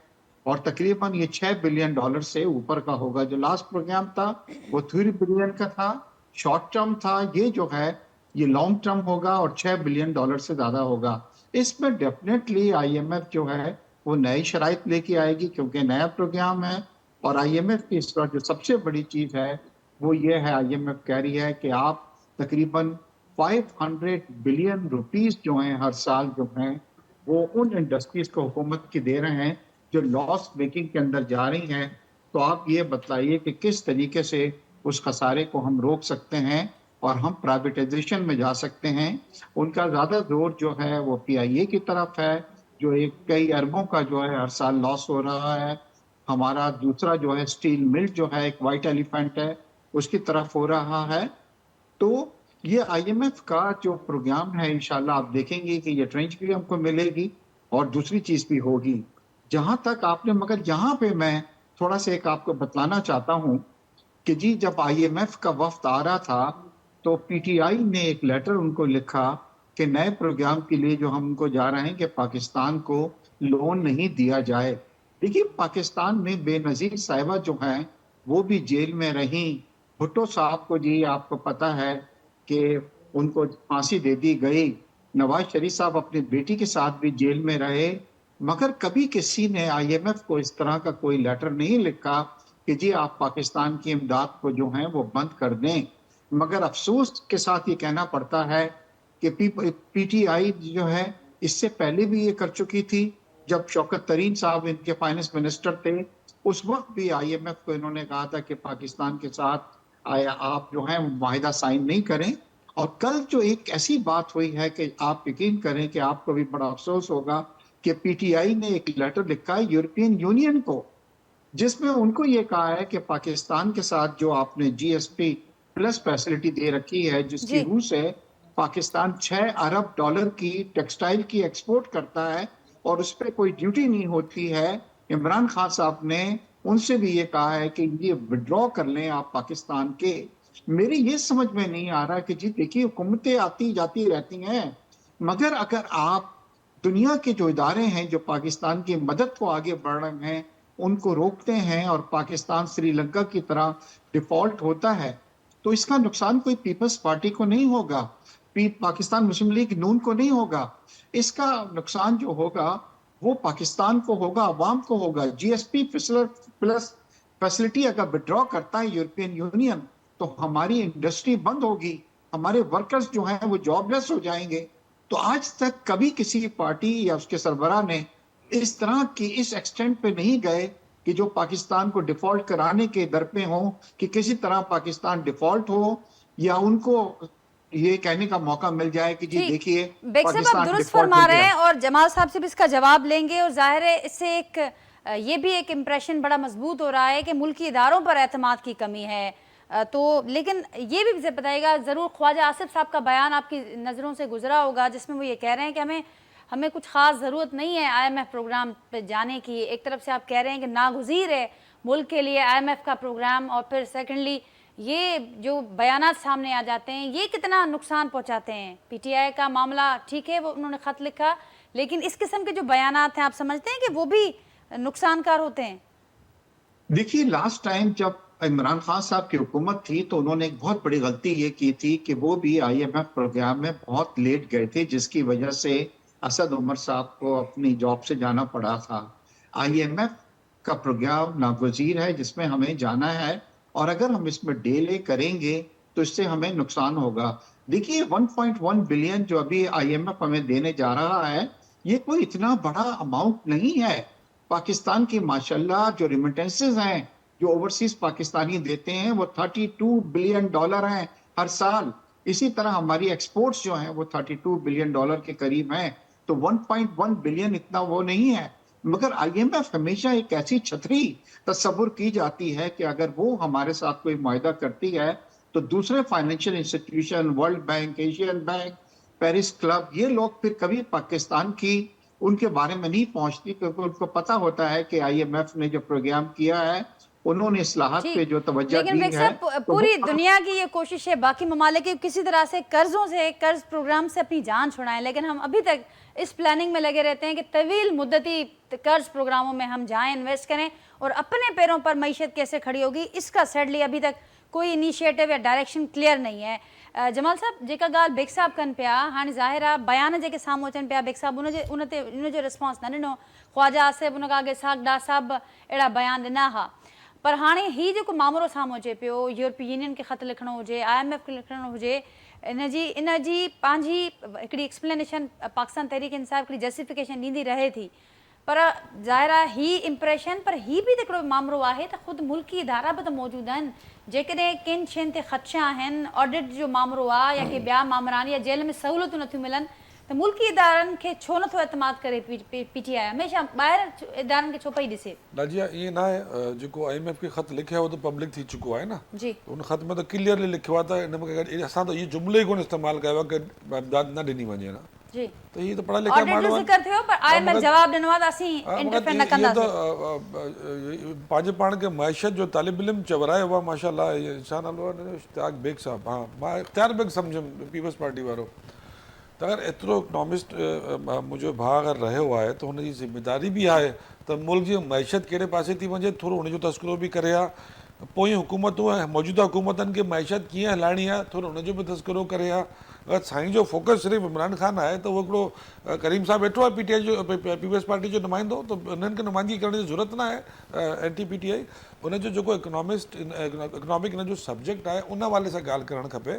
और तकरीबन ये 6 बिलियन डॉलर से ऊपर का होगा। जो लास्ट प्रोग्राम था वो 3 बिलियन का था, शॉर्ट टर्म था। ये जो है ये लॉन्ग टर्म होगा और 6 बिलियन डॉलर से ज्यादा होगा। इसमें डेफिनेटली आईएमएफ जो है वो नई शराइत लेके आएगी, क्योंकि नया प्रोग्राम है। और आईएमएफ की इस बार जो सबसे बड़ी चीज है वो ये है, आईएमएफ कह रही है कि आप तकरीबन 500 बिलियन रुपीस जो हैं हर साल जो हैं वो उन इंडस्ट्रीज को हुकूमत की दे रहे हैं जो लॉस मेकिंग के अंदर जा रही हैं। तो आप ये बताइए कि किस तरीके से उस खसारे को हम रोक सकते हैं और हम प्राइवेटाइजेशन में जा सकते हैं। उनका ज्यादा जोर जो है वो पीआईए की तरफ है, जो एक कई अरबों का जो है हर साल लॉस हो रहा है। हमारा दूसरा जो है स्टील मिल जो है एक वाइट एलिफेंट है, उसकी तरफ हो रहा है। तो ये आईएमएफ का जो प्रोग्राम है, इंशाल्लाह आप देखेंगे कि ये ट्रेंच भी हमको मिलेगी और दूसरी चीज भी होगी। जहां तक आपने, मगर यहाँ पे मैं थोड़ा सा एक आपको बतलाना चाहता हूँ कि जी जब आईएमएफ का वफ्द आ रहा था तो पीटीआई ने एक लेटर उनको लिखा कि नए प्रोग्राम के लिए जो हम उनको जा रहे हैं कि पाकिस्तान को लोन नहीं दिया जाए। देखिए पाकिस्तान में बेनजीर साहिबा जो हैं वो भी जेल में रही। भुट्टो साहब को जी आपको पता है कि उनको फांसी दे दी गई। नवाज शरीफ साहब अपनी बेटी के साथ भी जेल में रहे, मगर कभी किसी ने आईएमएफ को इस तरह का कोई लेटर नहीं लिखा कि जी आप पाकिस्तान की इमदाद को जो है वो बंद कर दें। मगर अफसोस के साथ ये कहना पड़ता है कि पीटीआई जो है इससे पहले भी ये कर चुकी थी। जब शौकत तरीन साहब इनके फाइनेंस मिनिस्टर थे उस वक्त भी आईएमएफ को इन्होंने कहा था कि पाकिस्तान के साथ आप जो है माहिदा साइन नहीं करें। और कल जो एक ऐसी बात हुई है कि आप यकीन करें कि आपको भी बड़ा अफसोस होगा कि पीटीआई ने एक लेटर लिखा है यूरोपियन यूनियन को, जिसमें उनको ये कहा है कि पाकिस्तान के साथ जो आपने जीएसपी प्लस फैसिलिटी दे रखी है, जिसकी जी। रूह से पाकिस्तान 6 अरब डॉलर की टेक्सटाइल की एक्सपोर्ट करता है और उस पर कोई ड्यूटी नहीं होती है। इमरान खान साहब ने उनसे भी ये कहा है कि ये विड्रॉ कर लें आप पाकिस्तान के। मेरी ये समझ में नहीं आ रहा कि जी देखिए हुकूमतें आती जाती रहती हैं, मगर अगर आप दुनिया के जो इदारे हैं जो पाकिस्तान की मदद को आगे बढ़ रहे हैं उनको रोकते हैं और पाकिस्तान श्रीलंका की तरह डिफॉल्ट होता है, तो इसका नुकसान कोई पीपल्स पार्टी को नहीं होगा, पाकिस्तान मुस्लिम लीग नून को नहीं होगा। इसका नुकसान जो होगा वो पाकिस्तान को होगा, अवाम को होगा। जीएसपी प्लस फैसिलिटी अगर विड्रॉ करता है यूरोपियन यूनियन तो हमारी इंडस्ट्री बंद होगी, हमारे वर्कर्स जो हैं वो जॉबलेस हो जाएंगे। तो आज तक कभी किसी पार्टी या उसके सरबराह ने इस तरह की इस एक्सटेंट पे नहीं गए कि जो पाकिस्तान को डिफॉल्ट कराने के दर पे हो, कि किसी तरह पाकिस्तान डिफॉल्ट हो या उनको ये कहने का मौका मिल जाए कि जी ठीक। देखिए बेग साहब आप पाकिस्तान दुरुस्त डिफॉल्ट फरमा हो रहे गया। हैं और जमाल साहब से भी इसका जवाब लेंगे। और जाहिर है इससे एक ये भी एक इम्प्रेशन बड़ा मजबूत हो रहा है कि मुल्की इदारों पर एतमाद की कमी है। तो लेकिन ये भी मुझे बताइएगा, ज़रूर ख्वाजा आसिफ साहब का बयान आपकी नज़रों से गुजरा होगा जिसमें वो ये कह रहे हैं कि हमें कुछ ख़ास ज़रूरत नहीं है आईएमएफ प्रोग्राम पे जाने की। एक तरफ से आप कह रहे हैं कि नागुज़ीर है मुल्क के लिए आईएमएफ का प्रोग्राम, और फिर सेकेंडली ये जो बयानात सामने आ जाते हैं ये कितना नुकसान पहुंचाते हैं। पीटीआई का मामला ठीक है, वो उन्होंने ख़त लिखा, लेकिन इस किस्म के जो बयानात हैं आप समझते हैं कि वो भी नुकसानकार होते हैं? देखिए लास्ट टाइम जब इमरान खान साहब की हुकूमत थी तो उन्होंने एक बहुत बड़ी गलती ये की थी कि वो भी आईएमएफ प्रोग्राम में बहुत लेट गए थे, जिसकी वजह से असद उमर साहब को अपनी जॉब से जाना पड़ा था। आईएमएफ का प्रोग्राम नागजीर है जिसमें हमें जाना है, और अगर हम इसमें डिले करेंगे तो इससे हमें नुकसान होगा। देखिए 1.1 बिलियन जो अभी आईएमएफ हमें देने जा रहा है, ये कोई इतना बड़ा अमाउंट नहीं है। पाकिस्तान की माशाल्लाह जो रिमिटेंसेस हैं जो ओवरसीज पाकिस्तानी देते हैं वो 32 बिलियन डॉलर हैं हर साल। इसी तरह हमारी एक्सपोर्ट्स जो हैं वो 32 बिलियन डॉलर के करीब हैं। तो 1.1 बिलियन इतना वो नहीं है, मगर आईएमएफ हमेशा एक ऐसी छतरी तस्वुर की जाती है कि अगर वो हमारे साथ कोई मुआहदा करती है तो दूसरे financial institution, world bank, Asian bank, Paris club, ये लोग फिर कभी पाकिस्तान की उनके बारे में नहीं पहुंचती, क्योंकि उनको पता होता है कि आईएमएफ ने जो प्रोग्राम किया है, उन्होंने इस्लाहत पे जो तवज्जो लेकिन दी बेग है, साहब तो पूरी वो दुनिया की ये कोशिश है बाकी ममालिक की किसी तरह से कर्जों से, कर्ज प्रोग्राम से अपनी जान छुड़ाएं, लेकिन हम अभी तक इस प्लानिंग में लगे रहते हैं कि तवील मुद्दती कर्ज प्रोग्रामों में हम जाएं, इन्वेस्ट करें और अपने पैरों पर मईशत कैसे खड़ी होगी इसका सैडली अभी तक कोई इनिशिएटिव या डायरेक्शन क्लियर नहीं है। जमाल साहब जेका ॻाल्हि बेग साहब कनि पिया, हाणे ज़ाहिर आहे बयान जेके साम्हूं अचनि पिया बेग साहब उन जो रिस्पॉन्स न ॾिनो, ख्वाजा आसिफ उन खां अॻे साग डार साहब अहिड़ा बयान ॾिना हुआ, पर हाणे ही जेको मामिलो साम्हूं अचे पियो, यूरोपीय यूनियन खे ख़त लिखणो हुजे, IMF खे लिखणो हुजे, इन जी पंहिंजी हिकिड़ी एक्सप्लेनेशन पाकिस्तान तहरीक इंसाफ़ हिकिड़ी जस्टिफिकेशन ॾींदी रहे थी, पर ज़ाहिर आहे ही इम्प्रेशन, पर ही बि त हिकिड़ो मामिलो आहे त ख़ुदि मुल्की इदारा बि त मौजूदु आहिनि, जेकॾहिं किन शयुनि ते ख़दशा आहिनि, ऑडिट जो मामिलो आहे या के ॿिया मामला या जेल में सहूलियतूं नथियूं मिलनि, त मुल्की इदारनि खे छो नथो एतमाद करे PTI हमेशह ॿाहिरि इदारनि खे छो पई ॾिसे? नाजिया ईअं न आहे, जेको IMF खे ख़त लिखियो आहे उहो त पब्लिक थी चुको आहे न, जी उन ख़त में त क्लियरली लिखियो आहे त हिन में असां त इहो जुमिलो ई कोन इस्तेमालु कयो आहे की इमदाद न ॾिनी वञे न, जी त हीअ त पढ़ा लिखिया ऑडिट माण्हू जो आहिनि। ज़िक्र थियो, पर IMF जवाब ॾिनो आहे त असीं हाँ, इंटरफेयर न मगर ये कंदासीं। तो पंहिंजे पाण खे मैशत जो तालिब इल्म चवरायो आहे माशाल्लाह, ये इंसान इश्तियाक बेग साहब, हाँ मां इख्तियार बेग सम्झुमि पीपल्स पार्टी वारो, त अगरि एतिरो इकनॉमिस्ट मुंहिंजो भाउ अगरि रहियो आहे त हुनजी ज़िम्मेदारी बि आहे त मुल्क जी मैशत कहिड़े पासे थी वञे थोरो हुनजो तस्करो बि करे हा, पोइ हुकूमतूं ऐं मौजूदा हुकूमतनि खे मैशत कीअं हलाइणी आहे थोरो हुनजो बि तस्करो करे हा। अगरि साईं जो फोकस सिर्फ़ु इमरान ख़ान आहे त उहो हिकिड़ो करीम साहब वेठो आहे PTI जो पीपल्स पार्टी जो नुमाइंदो, त उन्हनि खे नुमाइंदगी करण जी ज़रूरत न आहे anti PTI, उनजो जेको इकनॉमिक हिन जो सब्जेक्ट आहे उन वाले सां ॻाल्हि करणु खपे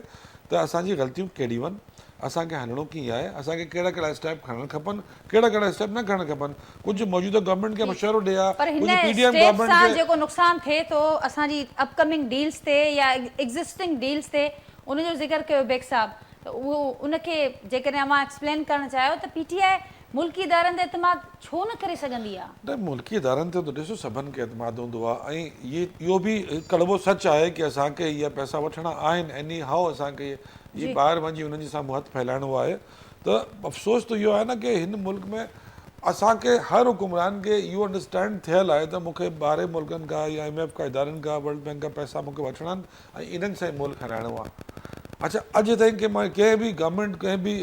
त असांजी ग़लतियूं कहिड़ियूं आहिनि, असांखे हलणो कीअं आहे, असांखे कहिड़ा कहिड़ा स्टेप खणणु खपनि, कहिड़ा कहिड़ा स्टेप न खणणु खपनि, कुझु मौजूदा गवर्नमेंट खे मशवरो ॾे हा, पर हिन कुझु PDM स्टेप सां गवर्नमेंट खे जेको नुक़सान थिए थो असांजी अपकमिंग डील्स ते या एग्ज़िस्टिंग डील्स ते उनजो ज़िक्र कयो बेग साहब, त उहो उनखे जेकॾहिं अवां एक्सप्लेन करणु चाहियो त PTI मुल्की इदारनि ते एतमाद छो न करे सघंदी आहे? न मुल्की इदारनि ते त ॾिसो सभिनि खे एतमाद हूंदो आहे, ऐं इहो बि कड़वो सच आहे की असांखे इहा पैसा वठणा आहिनि, एनी हाउ असांखे इहे ॿाहिरि वञी उन्हनि जे साम्हूं हथु फैलाइणो आहे, त अफ़सोस त इहो आहे न की हिन मुल्क में असांखे हर हुकुमरान खे इहो अंडरस्टैंड थियल आहे त मूंखे ॿाहिरि मुल्कनि खां या IMF खां इदारनि खां वर्ल्ड बैंक खां पैसा मूंखे वठणा आहिनि ऐं इन्हनि सां ई मुल्क हलाइणो आहे। अच्छा अॼु ताईं की मां कंहिं बि गवर्नमेंट कंहिं बि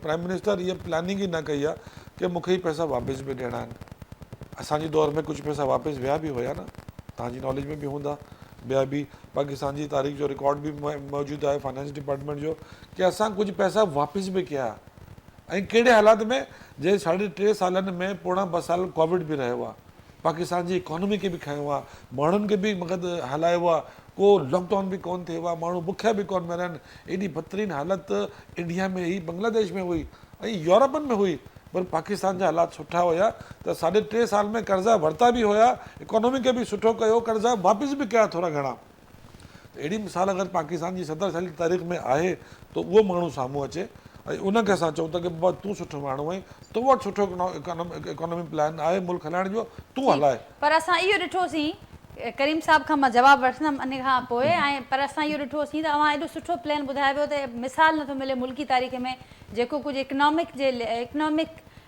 प्राइम मिनिस्टर इहा प्लानिंग ई न कई आहे की मूंखे ई पैसा वापसि बि ॾियणा आहिनि। असांजे दौर में कुझु पैसा वापसि विया बि हुया न, तव्हांजी नॉलेज में बि हूंदा, ॿिया बि पाकिस्तान जी तारीख़ जो रिकॉर्ड बि मौजूदु आहे फाइनेंस डिपार्टमेंट जो की असां कुझु पैसा वापसि बि कया, ऐं कहिड़े हालात में जे 3.5 सालनि में पोणा 2 साल कोविड बि रहियो आहे, पाकिस्तान जी इकोनॉमी खे बि खयो आहे, माण्हुनि खे बि मक़द हलायो आहे, को लॉकडाउन बि कोन थियो आहे, माण्हू बुखिया बि कोन मरिया आहिनि, एॾी बदतरीन हालत इंडिया में हुई, बांग्लादेश में हुई ऐं यूरोपनि में हुई, पर पाकिस्तान जा हालात सुठा हुया त 3.5 साल में कर्ज़ा वरिता बि हुया, इकोनॉमी खे बि सुठो कयो, कर्ज़ा वापसि बि कया थोरा घणा। अहिड़ी मिसाल अगरि पाकिस्तान जी 70 साल जी तारीख़ में आहे त उहो माण्हू साम्हूं अचे ऐं उनखे असां चऊं था की बाबा तूं सुठो माण्हू आहीं, तो वटि सुठो इकोनॉमी प्लान आहे मुल्क हलाइण जो, तूं हलाए। पर असां इहो ॾिठोसीं, करीम साहब खां मां जवाबु वठंदमि इन खां पोइ, ऐं पर असां इहो ॾिठोसीं त अवां एॾो सुठो प्लान ॿुधायो पियो त मिसाल नथो मिले मुल्की तारीख़ में जेको कुझु इकनॉमिक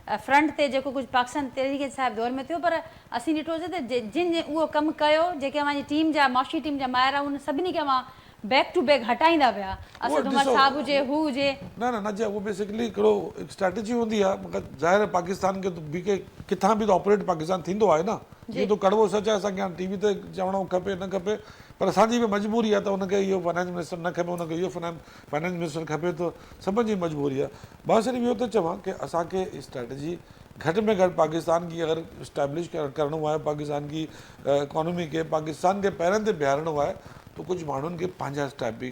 फ्रंट ते जेको कुझु पाकिस्तान तहरीक साहिब दौर में थियो, पर असीं ॾिठोसीं त जिन उहो कमु कयो, जेके अव्हांजी टीम जा माशी टीम जा माहिर उन सभिनी खे अवां बैक टू बैक हटाईंदा पिया, असद उमर साहब हुजे, हू हुजे, न न न उहो बेसिकली हिकिड़ो स्ट्रेटजी हूंदी आहे, मगर ज़ाहिर आहे पाकिस्तान खे बि के किथां बि त ऑपरेट पाकिस्तान थींदो आहे न, जीअं तो कड़वो सच आहे असांखे हाणे TV ते चवणो खपे न खपे, पर असांजी बि मजबूरी आहे त हुनखे इहो फाइनेंस मिनिस्टर न खपे, हुनखे इहो फाइनेंस मिनिस्टर खपे, त सभिनि जी मजबूरी आहे। मां सिर्फ़ु इहो थो चवां की असांखे स्ट्रेटजी घट में घट पाकिस्तान की अगर इस्टेब्लिश करणो आहे, पाकिस्तान की इकोनॉमी के पाकिस्तान के पैरनि ते बीहारणो आहे, तो कुछ माण्हुनि खे पंहिंजा स्टेप बि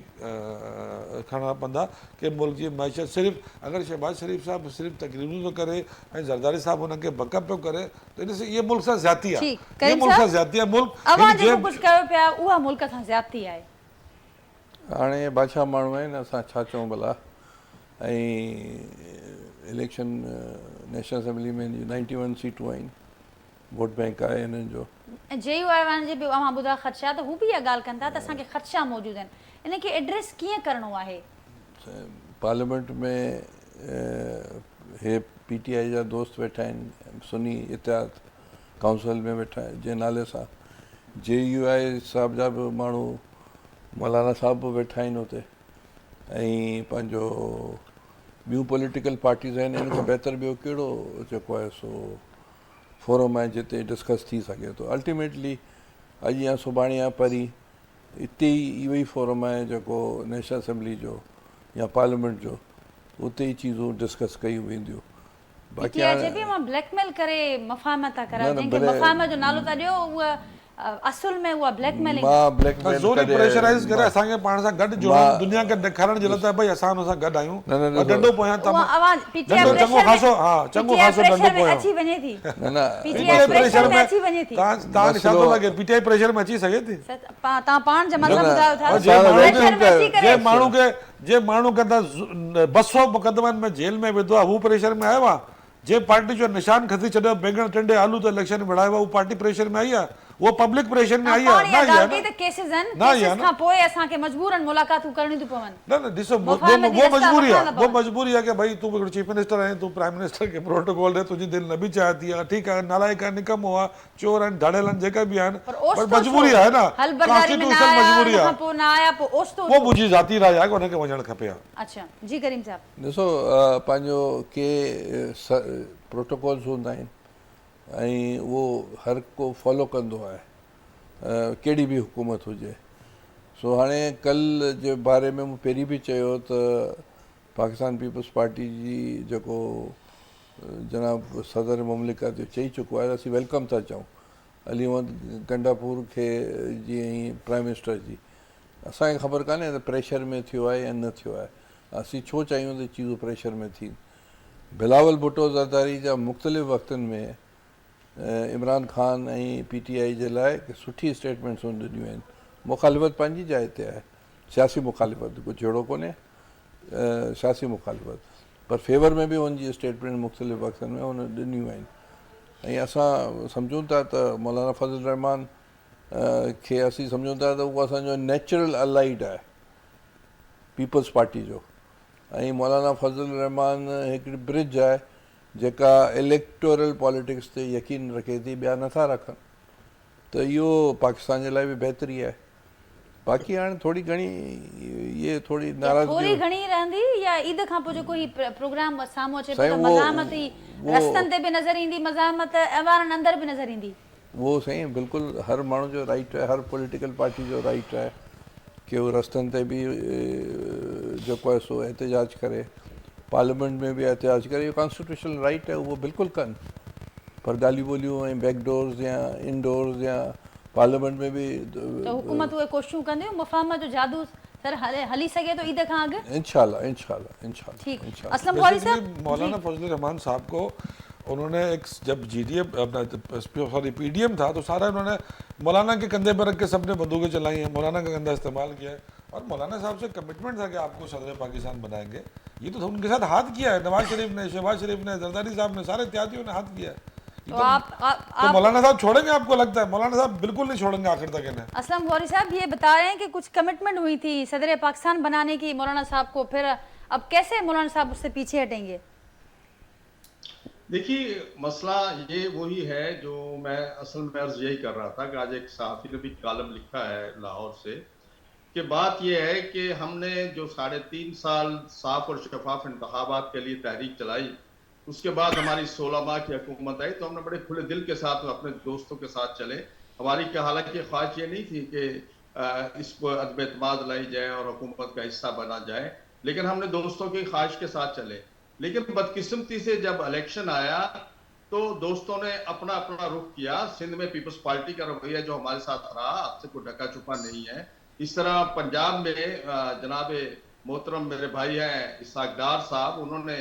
खणणा पवंदा कि मुल्क जी मैशत सिर्फ़ु अगर शहबाज शरीफ साहब सिर्फ़ु तकरीरूं थो करे ऐं ज़रदारी साहब हुनखे बकअप पियो करे, तो इन से ये मुल्क सां ज़्यादती आहे, ठीक, ये करीम मुल्क सां साहब, ज़्यादती आहे। मुल्क अवां हिन जेको जे- कुझु कयो पिया उहा मुल्क सां ज़्यादती आहे। हाणे बादशाह माण्हू आहिनि, असां छा चऊं भला। ऐं इलेक्शन नेशनल असेंबली में 91 सीटूं आहिनि, वोट बैंक आहे हिननि जो। ऐं JUI वारनि जे बि अवां ॿुधा ख़दशा, त हू बि इहा ॻाल्हि कनि था त असांखे ख़दशा मौजूदु आहिनि, इन खे एड्रेस कीअं करिणो आहे? पार्लियामेंट में हे PTI जा दोस्त वेठा आहिनि, सुनी इतिहाद काउंसिल में वेठा आहिनि जे नाले सां। JUI साहब जा बि माण्हू, मौलाना साहब बि वेठा आहिनि हुते, ऐं पंहिंजो ॿियूं पॉलिटिकल पार्टीज़ आहिनि। इन खां बहितर ॿियो कहिड़ो जेको आहे सो फोरम आहे जिते डिस्कस थी सघे थो। अल्टीमेटली अॼु या सुभाणे या परीं हिते ई इहो ई फोरम आहे जेको नेशनल असेंबली जो या पार्लियामेंट जो, उते ई चीज़ूं डिस्कस कयूं वेंदियूं। बाक़ी PTI चए पई मां ब्लैकमेल करे मफ़ाहमत था करां, न, न, जंहिंखे भले- मफ़ाहमत जो नालो था ॾियो, उहा असुल में उहा ब्लैकमेलिंग। मां ब्लैकमेल ज़ोरी करे प्रेशराइज़ करे असांखे पाण सां गॾु जोड़ण, मां- दुनिया खे ॾेखारण जे लाइ त भई असां हुन सां गॾु आहियूं। न, न, और डंडो पोयां उहा अवां PTI चङो प्रेशर ख़ासो, में- हा, चङो PTI ख़ासो प्रेशर डंडो में पोयां। अची वञे थी। न PTI प्रेशर में अची वञे थी। तव्हां छा थो लॻे PTI प्रेशर में अची सघे थी? तव्हां पाण जे मथां न, न, ॿुधायो था और जे माण्हू प्रेशर में अची करे जे माण्हू के 200 मुक़दमनि में जेल में विधो आहे, हू प्रेशर में आयो आहे। जे पार्टी जो निशान खसी छॾियो, बैंगन टिंडे आलू त इलेक्शन विढ़ायो आहे, उहा पार्टी प्रेशर में आई आहे, उहो पब्लिक प्रेशर में आई आहे। पाण न इहा आई आहे ॻाल्हि कई न? त केसिस आहिनि, न आई आहे केसिस न? खां पोइ असांखे मजबूरन मुलाक़ातूं करणियूं थियूं पवनि। न न ॾिसो, वो मुफ़ाहमती वो रस्ता मजबूरी आहे, वठणा वो पवनि। मजबूरी आहे कि भाई तूं हिकिड़ो चीफ मिनिस्टर आहीं, तूं प्राइम मिनिस्टर खे प्रोटोकॉल ॾे, तुंहिंजी दिलि न बि चाहे थी आहे, ठीकु आहे, नालाइक आहे, निकमो आहे, चोर आहिनि, धड़ियल आहिनि, जेका बि आहिनि, पर पर ओस्तो मजबूरी छो? आहे न, हलबरदारी में न कॉन्स्टिट्यूशन आया, मजबूरी हुन खां आहे, पोइ न आया, पोइ ओस्तो वो छो? मुंहिंजी ज़ाती राय आहे कि हुनखे वञणु खपे। अच्छा जी करीम साहब, ॾिसो, पंहिंजो के प्रोटोकॉल्स हूंदा आहिनि ऐं उहो हर को फॉलो कंदो आहे, कहिड़ी बि हुकूमत हुजे। सो हाणे कल्ह जे बारे में मूं पहिरीं बि चयो त पाकिस्तान पीपल्स पार्टी जी जेको जनाब सदर मुमलिका जो चई चुको आहे, असीं वेलकम था चऊं अली अहमद गंडापुर खे जीअं ई प्राइम मिनिस्टर जी। असांखे ख़बर कान्हे त प्रेशर में थियो आहे या न थियो आहे, असीं छो चाहियूं त चीज़ूं प्रेशर में थियनि। बिलावल भुट्टो ज़रदारी जा मुख़्तलिफ़ वक़्तनि में इमरान ख़ान ऐं PTI जे लाइ सुठी स्टेटमेंट्सूं ॾिनियूं आहिनि। मुखालिफ़त पंहिंजी जाइ ते आहे, सियासी मुखालिफ़त, कुझु अहिड़ो कोन्हे सियासी मुखालिफ़त, पर फेवर में बि हुनजी स्टेटमेंट मुख़्तलिफ़ वक़्तनि में हुन ॾिनियूं आहिनि। ऐं असां सम्झूं था त मौलाना फज़ल रहमान खे असीं सम्झूं था त उहो असांजो नेचुरल अलाइड आहे पीपल्स पार्टी जो। ऐं मौलाना फज़ल रहमान हिकिड़ी ब्रिज आहे जेका इलेक्टोरल पॉलिटिक्स ते यकीन रखे थी, ॿिया नथा रखनि, त इहो पाकिस्तान जे लाइ बि बहितरी आहे। बाक़ी हाणे थोरी घणी इहे थोरी थोरी नाराज़गी घणी रहंदी या ईद खां पोइ जेको ही प्रोग्राम साम्हूं अचे साईं, पियो त उहो- मज़ाहमत ई रस्तनि ते बि नज़र ईंदी, मज़ाहमत अवारनि अंदरि बि नज़र ईंदी। उहो साईं बिल्कुलु हर माण्हू जो राइट आहे, हर पॉलिटिकल पार्टी जो राइट आहे की उहो रस्तनि ते बि जेको आहे सो एहतजाज करे, पार्लियामेंट में बि एहतजाज करे, इहो कॉन्स्टिट्यूशनल राइट आहे, उहो बिल्कुलु कनि। पर ॻाल्हियूं ॿोलियूं ऐं बैकडोर्स या इनडोर्स या पार्लियामेंट में बि त हुकूमत उहे कोशिशूं कंदियूं, मुफ़ाहमत जो जादू सर हली सघे थो ईद खां अॻु। इंशाल्लाह इंशाल्लाह इंशाल्लाह ठीक, इंशाल्लाह। असलम वाली साहब, बेसिकली मौलाना फजल रहमान साहब को उन्होंने एक जब GDM सॉरी PDM था तो सारा उन्होंने मौलाना के कंधे पर रख के सबने बंदूकें चलाई हैं, मौलाना का कंधा इस्तेमाल किया है और मौलाना साहब से कमिटमेंट था कि आपको सदर पाकिस्तान बनाएंगे। ये तो उनके साथ हाथ किया है, नवाज शरीफ ने, शहबाज शरीफ ने, जरदारी साहब ने, सारे त्यागियों ने हाथ किया है। तो आप तो मौलाना साहब छोड़ेंगे आपको लगता है? मौलाना साहब बिल्कुल नहीं छोड़ेंगे आखिर तक इन्हें। असलम गौरी साहब ये बता रहे हैं कि कुछ कमिटमेंट हुई थी सदर पाकिस्तान बनाने की मौलाना साहब को, फिर अब कैसे मौलाना साहब उससे पीछे हटेंगे? देखिए, मसला ये वही है जो मैं असल में अर्ज यही कर रहा था कि आज एक सहाफ़ी ने भी कॉलम लिखा है लाहौर से, कि बात यह है कि हमने जो 3.5 साल साफ और शफाफ इंतखाबात के लिए तहरीक चलाई, उसके बाद हमारी 16 माह की हुकूमत आई, तो हमने बड़े खुले दिल के साथ अपने दोस्तों के साथ चले। हमारी हालांकि ख्वाहिश ये नहीं थी कि इस पर अदब एतमाद लाई जाए और हुकूमत का हिस्सा बना जाए, लेकिन हमने दोस्तों की ख्वाहिश के साथ चले। लेकिन बदकिस्मती से जब इलेक्शन आया तो दोस्तों ने अपना अपना रुख किया। सिंध में पीपल्स पार्टी का रवैया जो हमारे साथ रहा, आपसे कोई ढका छुपा नहीं है। इस तरह पंजाब में जनाब मोहतरम मेरे भाई हैं इसहाक डार साहब, उन्होंने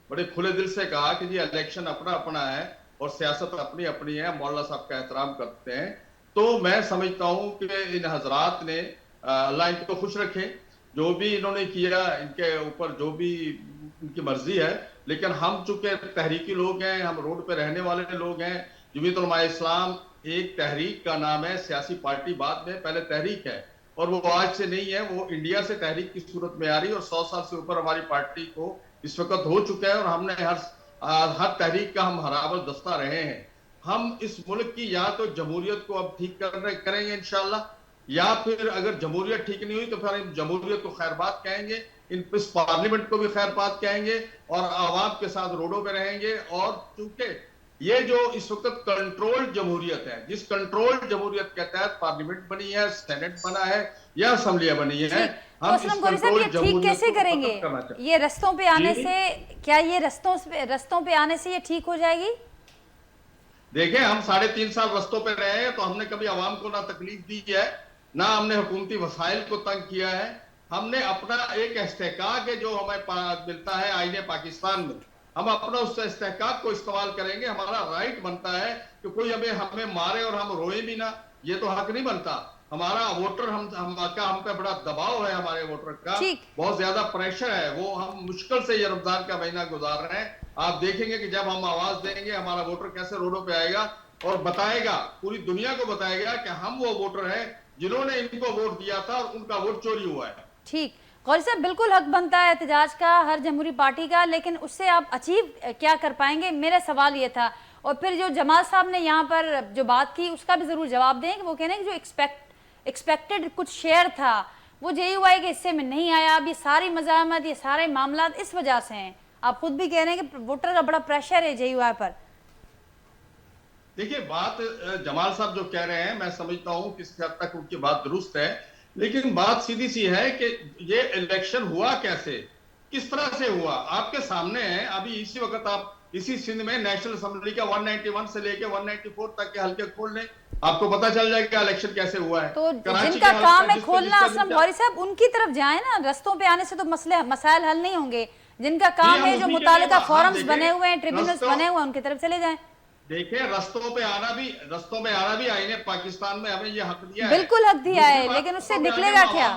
बड़े खुले दिल से कहा कि जी इलेक्शन अपना अपना है और सियासत अपनी अपनी है, मौलाना साहब का एहतराम करते हैं। तो मैं समझता हूं कि इन हजरात ने अल्लाह इनको खुश रखे, जो भी इन्होंने किया इनके ऊपर जो भी इनकी मर्जी है। लेकिन हम चूंकि तहरीकी लोग हैं, हम रोड पे रहने वाले लोग हैं। जमीयत उलमा इस्लाम एक तहरीक का नाम है, सियासी पार्टी बाद में, पहले तहरीक है। और वो आज से नहीं है, वो इंडिया से तहरीक की सूरत में आ रही है और 100 साल से ऊपर हमारी पार्टी को इस वक्त हो चुका है और हमने हर तहरीक का हम हराबल दस्ता रहे हैं। हम इस मुल्क की या तो जमहूरियत को अब ठीक करेंगे इंशाल्लाह, या फिर अगर जमहूरियत ठीक नहीं हुई तो फिर हम जमहूरियत को खैरबाद कहेंगे, इस पार्लियामेंट को भी खैरबाद कहेंगे और आवाम के साथ रोडों पे रहेंगे। और चूंकि ये जो इस वक्त कंट्रोल्ड जमहूरियत है, जिस कंट्रोल्ड जमहूरियत के तहत पार्लियामेंट बनी है, सेनेट बना है या असम्बलियां बनी है, तो असलम गौरी साहब, ये ठीक कैसे करेंगे? ये रस्तों पे आने से, क्या ये रस्तों पे आने से ये ठीक हो जाएगी? देखें, हम 3.5 साल रस्तों पे रहे हैं, तो हमने कभी आवाम को ना तकलीफ दी है, ना हमने हुकूमती वसाइल को तंग किया है। हमने अपना एक इस्तेहकाक है जो हमें मिलता है आईने पाकिस्तान में, हम अपना उस इस्तेहकाक को इस्तेमाल करेंगे। हमारा राइट बनता है कि कोई हमें मारे और हम रोए भी ना, ये तो हक नहीं बनता। हमारा वोटर हम पे बड़ा दबाव है, हमारे वोटर का बहुत ज्यादा प्रेशर है। वो हम मुश्किल से ये रमजान का महीना गुजार रहे हैं। आप देखेंगे कि जब हम आवाज देंगे, हमारा वोटर कैसे रोडों पे आएगा और बताएगा, पूरी दुनिया को बताएगा कि हम वो वोटर हैं जिन्होंने इनको वोट दिया था और उनका वोट चोरी हुआ है। ठीक, गौरी साहब, बिल्कुल हक बनता है एहतजाज का हर जमहूरी पार्टी का, लेकिन उससे आप अचीव क्या कर पाएंगे? मेरा सवाल ये था। और फिर जो जमाल साहब ने यहाँ पर जो बात की उसका भी जरूर जवाब दें कि वो कह रहे हैं कि जो एक्सपेक्टेड कुछ शेयर था वो JUI के हिस्से में नहीं आया। अब ये सारी मज़ाहमत, ये सारे मामला इस वजह से हैं। आप खुद भी कह रहे हैं कि वोटर का बड़ा प्रेशर है JUI पर। देखिए, बात जमाल साहब जो कह रहे हैं, मैं समझता हूं किस हद तक उनकी बात दुरुस्त है, लेकिन बात सीधी सी है कि ये इलेक्शन हुआ कैसे, किस तरह से हुआ, आपके सामने है। अभी इसी वक्त आप इसी सिंध में नेशनल असेंबली का 191 से लेके 194 तक के हल्के खोल लें, आपको पता चल जाएगा इलेक्शन कैसे हुआ है। तो जिनका काम है खोलना, असलम गौरी साहब, उनकी तरफ जाए ना। रस्तों पे आने से तो मसाइल हल नहीं होंगे। जिनका काम है, जो मुतालिका फोरम्स बने हुए हैं, ट्रिब्यूनल्स बने हुए हैं, उनकी तरफ चले जाएं। देखिए, रस्तों में आना भी आईने पाकिस्तान में हमें ये हक दिया है, बिल्कुल हक दिया है, लेकिन उससे निकलेगा क्या?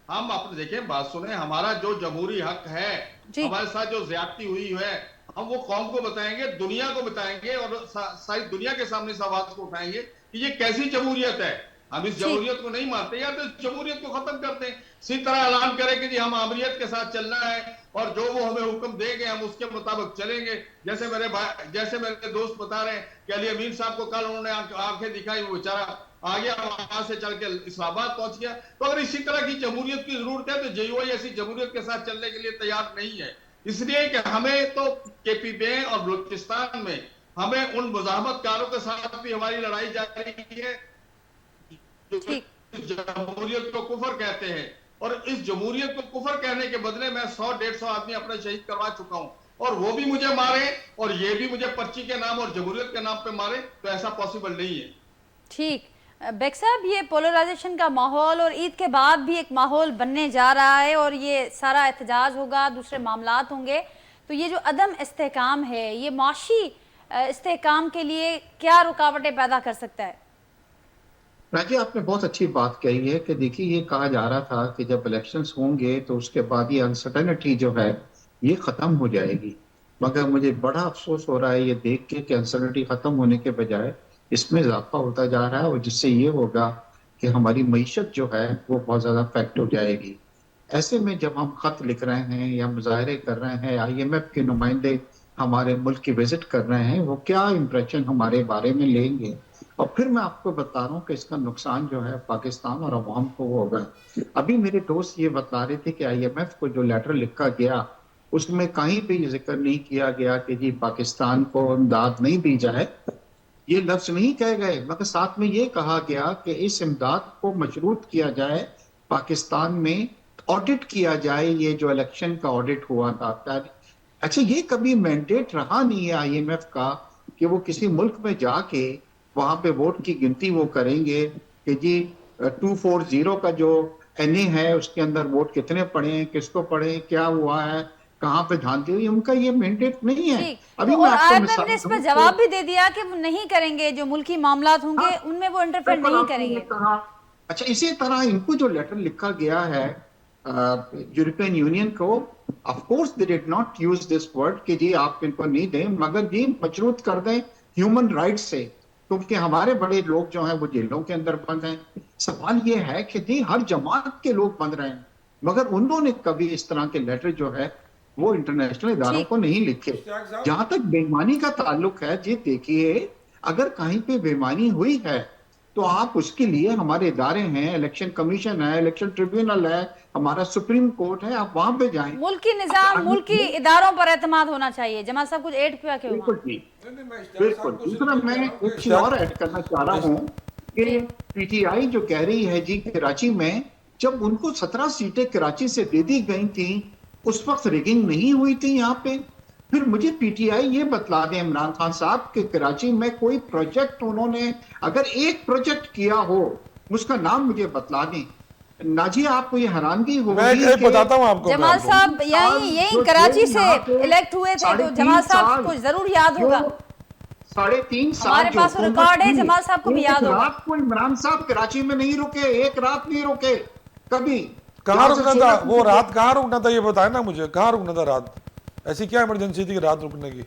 हम अपने देखें, बात सुने, हमारा जो जमहूरी हक है, हमारे साथ जो ज्यादती हुई है, हम वो कौम को बताएंगे, दुनिया को बताएंगे और सारी दुनिया के सामने इस आवाज को उठाएंगे कि ये कैसी जमहूरियत है। हम इस जमहूरियत को नहीं मानते, या तो जमहूरियत को खत्म करते हैं। इसी तरह ऐलान करें कि जी हम आमरीत के साथ चलना है और जो वो हमें हुक्म देंगे हम उसके मुताबिक चलेंगे। जैसे मेरे दोस्त बता रहे हैं कि अली अमीन साहब को कल उन्होंने आंखें दिखाई, वो बेचारा आ गया, वहां से चल के इस्लामाबाद पहुंच गया। तो अगर इसी तरह की जमहूरियत की जरूरत है तो JUI ऐसी जमहूरियत के साथ चलने के लिए तैयार नहीं है। इसलिए कि हमें तो KP में और बलूचिस्तान में हमें उन मुजाहमतकारों के साथ भी हमारी लड़ाई जारी है, जमहूरियत को कुफर कहते हैं। और इस जमहूरियत को कुफर कहने के बदले मैं 100-150 आदमी अपने शहीद करवा चुका हूं, और वो भी मुझे मारे और ये भी मुझे पर्ची के नाम और जमहूरियत के नाम पे मारे, तो ऐसा पॉसिबल नहीं है। ठीक, बेग साहब, ये पोलराइजेशन का माहौल और ईद के बाद भी एक माहौल बनने जा रहा है और ये सारा एहतजाज होगा, दूसरे मामलात होंगे, तो ये जो अदम इस्तेहकाम है, ये माशी इस्तेहकाम के लिए क्या रुकावटें पैदा कर सकता है? राजी, आपने बहुत अच्छी बात कही है कि देखिए, ये कहा जा रहा था कि जब इलेक्शंस होंगे तो उसके बाद ये अनसर्टेनिटी जो है ये खत्म हो जाएगी, मगर मुझे बड़ा अफसोस हो रहा है ये देख के कि अनसर्टेनिटी खत्म होने के बजाय इसमें इजाफा होता जा रहा है, और जिससे ये होगा कि हमारी मईशत जो है वो बहुत ज्यादा अफेक्ट हो जाएगी। ऐसे में जब हम खत लिख रहे हैं या मुजाहरे कर रहे हैं, IMF के नुमाइंदे हमारे मुल्क की विजिट कर रहे हैं, वो क्या इंप्रेशन हमारे बारे में लेंगे, और फिर मैं आपको बता रहा हूँ कि इसका नुकसान जो है पाकिस्तान और अवाम को होगा। अभी मेरे दोस्त ये बता रहे थे कि IMF को जो लेटर लिखा गया उसमें कहीं भी जिक्र नहीं किया गया कि जी पाकिस्तान को इमदाद नहीं दी जाए, ये लफ्ज नहीं कहे गए, मगर साथ में ये कहा गया कि इस इमदाद को मशरूत किया जाए, पाकिस्तान में ऑडिट किया जाए, ये जो इलेक्शन का ऑडिट हुआ था अच्छा, ये कभी मैंडेट रहा नहीं है आईएमएफ का कि वो किसी मुल्क में जाके वहां पे वोट की गिनती वो करेंगे कि जी 240 का जो एनए है उसके अंदर वोट कितने पड़े हैं, किसको पड़े हैं, क्या हुआ है, कहाँ पे धांधली हुई, उनका ये मैंडेट नहीं है। ठीक। अभी तो मैं और आपको आईएमएफ मिसाल ने इस पर दूं जवाब भी दे दिया कि वो नहीं करेंगे, जो मुल्की मामलात होंगे उनमें वो इंटरफेयर बिल्कुल नहीं आपने करेंगे। कहा। अच्छा, इसी तरह इनको जो लेटर लिखा गया है यूरोपियन यूनियन को, of course they did not use this word कि जी आप इनको नहीं दें, मगर ये मजरूत कर दें ह्यूमन राइट्स से, क्योंकि हमारे बड़े लोग जो हैं वो जेलों के अंदर बंद हैं। सवाल ये है कि जी हर जमात के लोग बंद रहे हैं, मगर उन्होंने कभी इस तरह के लेटर जो है वो इंटरनेशनल इदारों ठीक। को नहीं लिखे। जहां तक बेईमानी का ताल्लुक है, जी देखिए, अगर कहीं पे बेईमानी हुई है तो आप उसके लिए हमारे इदारे हैं, इलेक्शन कमीशन है, इलेक्शन ट्रिब्यूनल है, हमारा सुप्रीम कोर्ट है, आप वहां पे जाएं। मुल्की निजाम, मुल्की इदारों पर एतमाद होना चाहिए। जमाल साहब कुछ ऐड किया क्यों? बिल्कुल जी, बिल्कुल। दूसरा मैं एक चीज और ऐड करना चाह रहा हूँ कि पीटीआई जो कह रही है जी कराची में जब उनको 17 सीटें कराची से दे दी गई थी उस वक्त रिगिंग नहीं हुई थी यहाँ पे। फिर मुझे पीटीआई ये बतला दें इमरान खान साहब कि कराची में कोई प्रोजेक्ट उन्होंने अगर एक प्रोजेक्ट किया हो उसका नाम मुझे बतला दें। नाजिया, आपको ये हैरानगी मैं होगी एक बताता हूँ आपको। जमाल साहब यही कराची से इलेक्ट हुए थे, तो जमाल साहब को जरूर याद होगा। 3.5 साल हमारे पास रिकॉर्ड है, जमाल साहब को भी याद होगा। रात को इमरान साहब कराची में नहीं रुके, एक रात नहीं रुके कभी। कहाँ रुकना था वो रात, कहाँ रुकना था ये बताए ना मुझे, कहाँ रुकना था रात? ऐसी क्या इमरजेंसी थी कि रात रुकने की?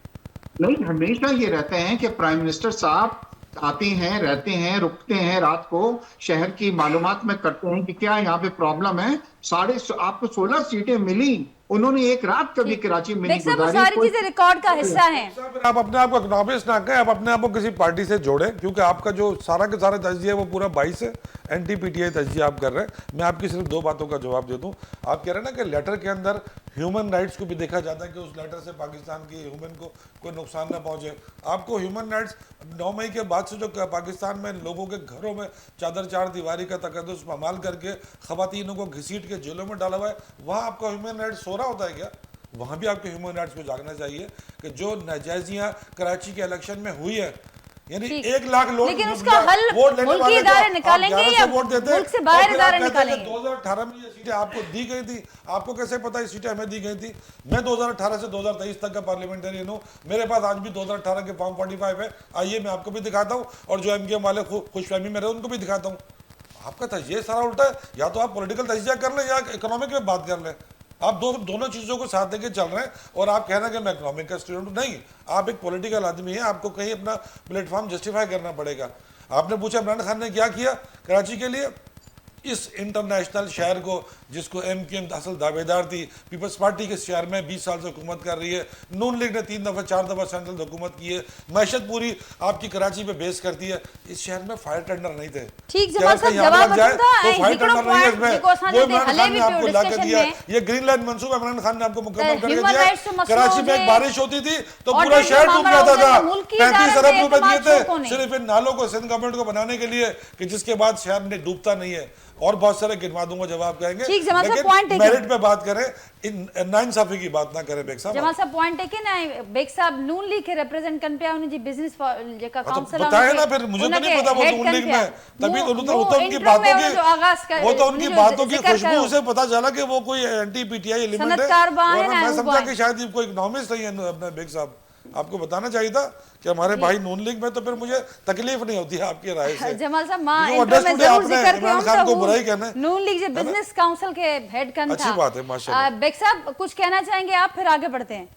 नहीं, हमेशा ये रहते हैं कि प्राइम मिनिस्टर साहब आते हैं, रहते हैं, रुकते हैं, रात को शहर की मालूमात में करते हैं कि क्या यहाँ पे प्रॉब्लम है। आपको 16 सीटें मिली, उन्होंने एक रात कभी कराची में नहीं गुजारी। सारी चीजें रिकॉर्ड का हिस्सा हैं। आप अपने आप को एक्नॉलेज ना करें, आप अपने आप को किसी पार्टी से जोड़ें, क्योंकि आपका जो सारा के सारा तज्जिया है वो पूरा 22 है एंटी पीटीआई तज्जिया आप कर रहे हैं। मैं आपकी सिर्फ 2 बातों का जवाब दे दूं। आप कह रहे हैं ना कि लेटर के अंदर ह्यूमन राइट्स को भी देखा जाता है कि उस लेटर से पाकिस्तान की ह्यूमन को कोई नुकसान ना पहुंचे। आपको ह्यूमन राइट्स 9 मई के बाद से जो पाकिस्तान में लोगों के घरों में चादर चार दीवारी का तकद्दुस पामाल करके खवातीनों को घसीट के जेलों में डाला हुआ है, वहाँ आपका ह्यूमन राइट्स सो रहा होता है क्या? वहाँ भी आपके ह्यूमन राइट्स को जागना चाहिए कि जो नाजायजियाँ कराची के इलेक्शन में हुई है, यानी 1 लाख लोग, लेकिन उसका हल मुल्की इदारे निकालेंगे या वोट देते मुल्क से बाहर इदारे निकालेंगे? 2018 में ये सीटें आपको दी गई थी, आपको कैसे पता ये सीटें हमें दी गई थी? मैं 2018 से 2023 तक का पार्लियामेंटेरियन हूँ, मेरे पास आज भी 2018 के फॉर्म 45 है। आइए मैं आपको भी दिखाता हूँ, और जो एमकेएम वाले खुशफहमी में रहे उनको भी दिखाता हूँ। आपका तजिया सारा उल्टा है, या तो आप पॉलिटिकल तजिया कर लें या इकोनॉमिक में बात कर लें। आप दोनों चीजों को साथ लेके चल रहे हैं, और आप कह रहे हैं कि मैं इकोनॉमिक का स्टूडेंट हूं। नहीं, आप एक पॉलिटिकल आदमी हैं, आपको कहीं अपना प्लेटफॉर्म जस्टिफाई करना पड़ेगा। आपने पूछा इमरान खान ने क्या किया कराची के लिए? इस इंटरनेशनल शहर को, जिसको एमकेएम असल दावेदार थी, पीपल्स पार्टी के शहर में 20 साल से हुकूमत कर रही है, नून लीग ने 3 दफा 4 दफा सेंट्रल हुकूमत की है, मैशत पूरी आपकी कराची पे बेस करती है। इस शहर में फायर टेंडर नहीं थे। ठीक, जमाल साहब जवाब जाए तो फायर टेंडर नहीं है इसमें, जेको असां वो इमरान खान ने आपको ला के दिया। में ये ग्रीन लाइन मंसूबा इमरान खान ने आपको मुकम्मल करके ह्यूमन दिया। राइट्स तो मसला कराची में हो एक बारिश होती थी तो और पूरा जो शहर डूब मामला जाता हो था। जाए, मुल्की 35 इदारे अरब पे रुपए दिए एतमाद को थे नहीं। सिर्फ इन नालों को सिंध गवर्नमेंट को बनाने के लिए, कि जिसके बाद शहर में डूबता नहीं है। और बहुत सारे गिनवा दूंगा, जवाब कहेंगे, ठीक, जमाल साहब, लेकिन पॉइंट टेकन। मेरिट पे बात करें, इन नाइंसाफी की बात ना करें। बेग साहब, जमाल साहब पॉइंट है कि ना बेग साहब नून लीग के रिप्रेजेंट कन पे उन जी बिजनेस जेका तो काउंसिल बताए ना, फिर मुझे तो नहीं पता वो नून लीग में, तभी तो उनकी बातों की, वो तो उनकी बातों की खुशबू से पता चला कि वो कोई एंटी पीटीआई एलिमेंट है। मैं समझा कि शायद कोई इकोनॉमिस्ट नहीं है अपने बेग साहब। आपको बताना चाहिए था कि हमारे भाई नून लीग में, तो फिर मुझे तकलीफ नहीं होती है आपकी राय से। जमाल साहब मां इंट्रो में जरूर जिक्र इमरान खान को बुराई कहना है। नून लीग जो बिजनेस काउंसिल के हेड कन था, अच्छी बात है माशाल्लाह। बेग साहब कुछ कहना चाहेंगे आप, फिर आगे बढ़ते हैं।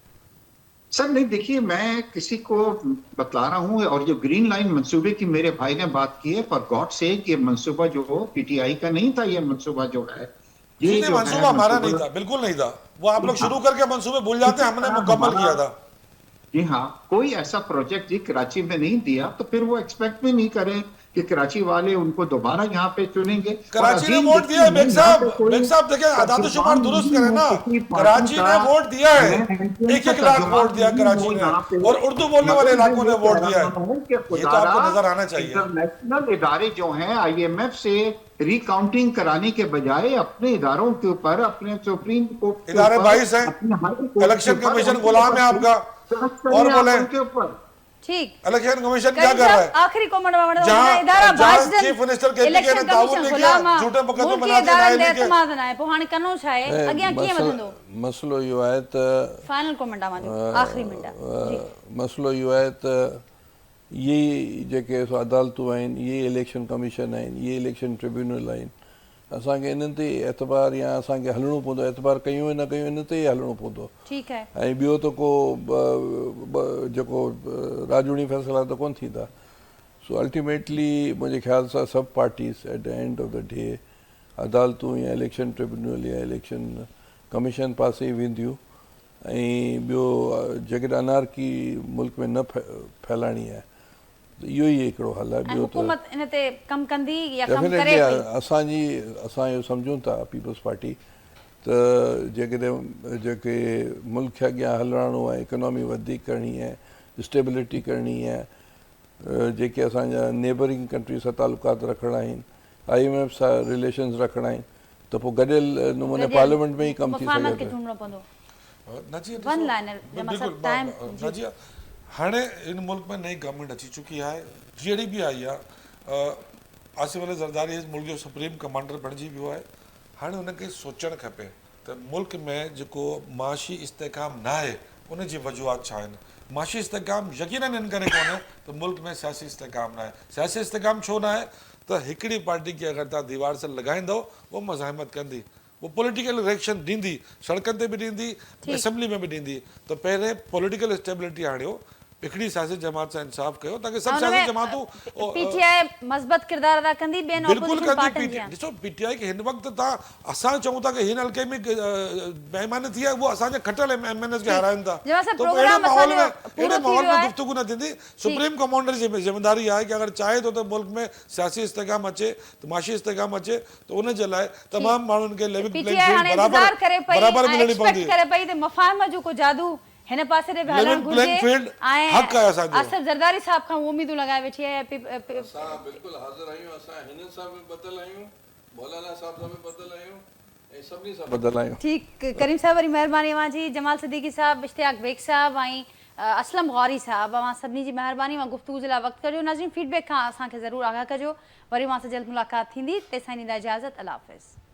सर नहीं, देखिए मैं किसी को बतला रहा हूँ, और जो ग्रीन लाइन मंसूबे की मेरे भाई ने बात की है, फॉर गॉड सेक ये मंसूबा जो पीटीआई का नहीं था, ये मंसूबा जो है ये जो मंसूबा हमारा नहीं था, बिल्कुल नहीं था। वो आप लोग शुरू करके मंसूबे भूल जाते हैं, हमने मुकम्मल किया था। जी हाँ, कोई ऐसा प्रोजेक्ट जी कराची में नहीं दिया, तो फिर वो एक्सपेक्ट भी नहीं करें कि कराची वाले उनको दोबारा यहाँ पे चुनेंगे। कराची ने वोट दिया है बेग साहब देखिए आदादशुमार दुरुस्त करें ना, कराची ने वोट दिया है, 1-1 लाख वोट दिया कराची ने, और उर्दू बोलने वाले इलाकों ने वोट दिया है, ये तो आपको नजर आना चाहिए। इंटरनेशनल इदारे जो हैं IMF से रिकाउंटिंग कराने के बजाय अपने इदारों के ऊपर, अपने सुप्रीम कोर्ट इदारे 22 हैं, इलेक्शन कमीशन गुलाम है आपका, और बोले उनके ऊपर ठीक इलेक्शन कमीशन क्या कर रहा है? आखिरी कमेंट जहां चीफ मिनिस्टर केपी ने ताउन ने किया, झूठे मुकदमे बना के न्याय लेके एतमाद ना है पोइ हाणे कनो छा आहे अॻियां कीअं वधंदो? मसलो इहो आहे त फाइनल कमेंट आहे मुंहिंजो आखिरी मिंट जी मसलो इहो आहे त इहे जेके अदालतूं आहिनि, इहे इलेक्शन कमीशन आहिनि, इहे इलेक्शन ट्रिब्यूनल आहिनि, असांखे इन्हनि ते एतबार या असांखे हलणो पवंदो, एतबार कयूं न कयूं इन ते ई हलणो पवंदो। ठीकु आहे ऐं ॿियो त को जेको राजूनी फ़ैसिला त कोन थींदा। सो अल्टीमेटली मुंहिंजे ख़्याल सां सभु parties at the end of the day अदालतूं या इलेक्शन ट्रिब्यूनल या इलेक्शन कमीशन पासे ई वेंदियूं। ऐं ॿियो जेकॾहिं अनारकी मुल्क में न फैलाइणी आहे त इहो ई हिकिड़ो हल आहे। ॿियो त हुकूमत इन ते कम कंदी या कम करे डेफिनेटली असां इहो सम्झूं था पीपल्स पार्टी त जेके मुल्क खे अॻियां हलाइणो आहे, इकोनॉमी वधीक करणी आहे, स्टेबिलिटी करणी आहे, जेके असांजा नेबरिंग कंट्री सां तालुकात रखणा आहिनि, IMF सां रिलेशन्स रखणा आहिनि, त पोइ गॾियल नमूने पार्लियामेंट में ई कमु थी मुफ़ाहमत खे सघे थो। चूंडणो पवंदो। नजी वन लाइनर जमा सब टाइम नजी हाणे इन मुल्क में नई गवर्नमेंट अची चुकी है, जहिड़ी भी आई आहे, आसिफ अली ज़रदारी इस मुल्क जो सुप्रीम कमांडर बणिजी वियो आहे। हाणे हुनखे सोचणु खपे त मुल्क में जेको माशी इस्तेकाम न आहे उन जी वजूहात छा आहिनि। माशी इस्तेकाम यकीनन इन करे कोन्हे त मुल्क में सियासी इस्तेकाम न आहे। सियासी इस्तेकाम छो न आहे त हिकिड़ी पार्टी खे अगरि तव्हां दीवार से लॻाईंदव उहो मज़ाहिमत कंदी, वो पॉलिटिकल रिएक्शन ॾींदी, सड़कनि ते बि ॾींदी, असेंबली में बि ॾींदी। त पहिरें पॉलिटिकल स्टेबिलिटी आणियो, हिकिड़ी सियासी जमात सां इंसाफ़ कयो ताकि सभु सियासी जमातूं PTI मस्बत किरदार अदा कंदी ॿियनि बिल्कुलु ऑपोजिशन कंदी। पार्टियुनि जी ॾिसो PTI खे हिन वक़्तु तव्हां असां चऊं था कि हिन हल्के में बेईमानी थी आहे, उहो असांजे खटियल MNS खे हाराइनि था। जवाब साहब, तो प्रोग्राम अहिड़े पूरो थी माहौल वियो में आहे। गुफ्तगू न थींदी। सुप्रीम कमांडर जी ज़िम्मेदारी आहे कि अगरि चाहे थो त मुल्क में सियासी इस्तेकाम अचे, त माशी इस्तेकाम अचे, त उन जे लाइ तमामु माण्हुनि खे लेवल प्लेइंग PTI हाणे फील्ड इंतज़ार करे पई बराबरि ऐं मिलणी एक्सपेक्ट पवंदी। करे पई त मफ़ाहम जो को जादू हिन पासे ते बि हलणु Level playing घुरिजे field हक़ आहे असांजो। आसिफ ज़रदारी साहब खां उम्मीदूं लॻाए वेठी आहे असां बिल्कुलु हाज़िर आहियूं, असां हिन सां बि ॿधल आहियूं, मौलाना साहब सां बि ॿधल आहियूं ऐं सभिनी सां ॿधल आहियूं। ठीकु करीम साहब वरी महिरबानी अवां जी, जमाल सिद्दीकी साहब, इश्तियाक बेग साहब ऐं असलम गौरी साहब, अवां सभिनी जी महिरबानी। मां गुफ़्तगू जे लाइ वक़्तु कजो। नाज़रीन फीडबैक खां असांखे ज़रूरु आगाह कजो। वरी मां सां जल्द मुलाक़ात थींदी, तेसिताईं ॾींदा इजाज़त। अल्लाह हाफ़िज़।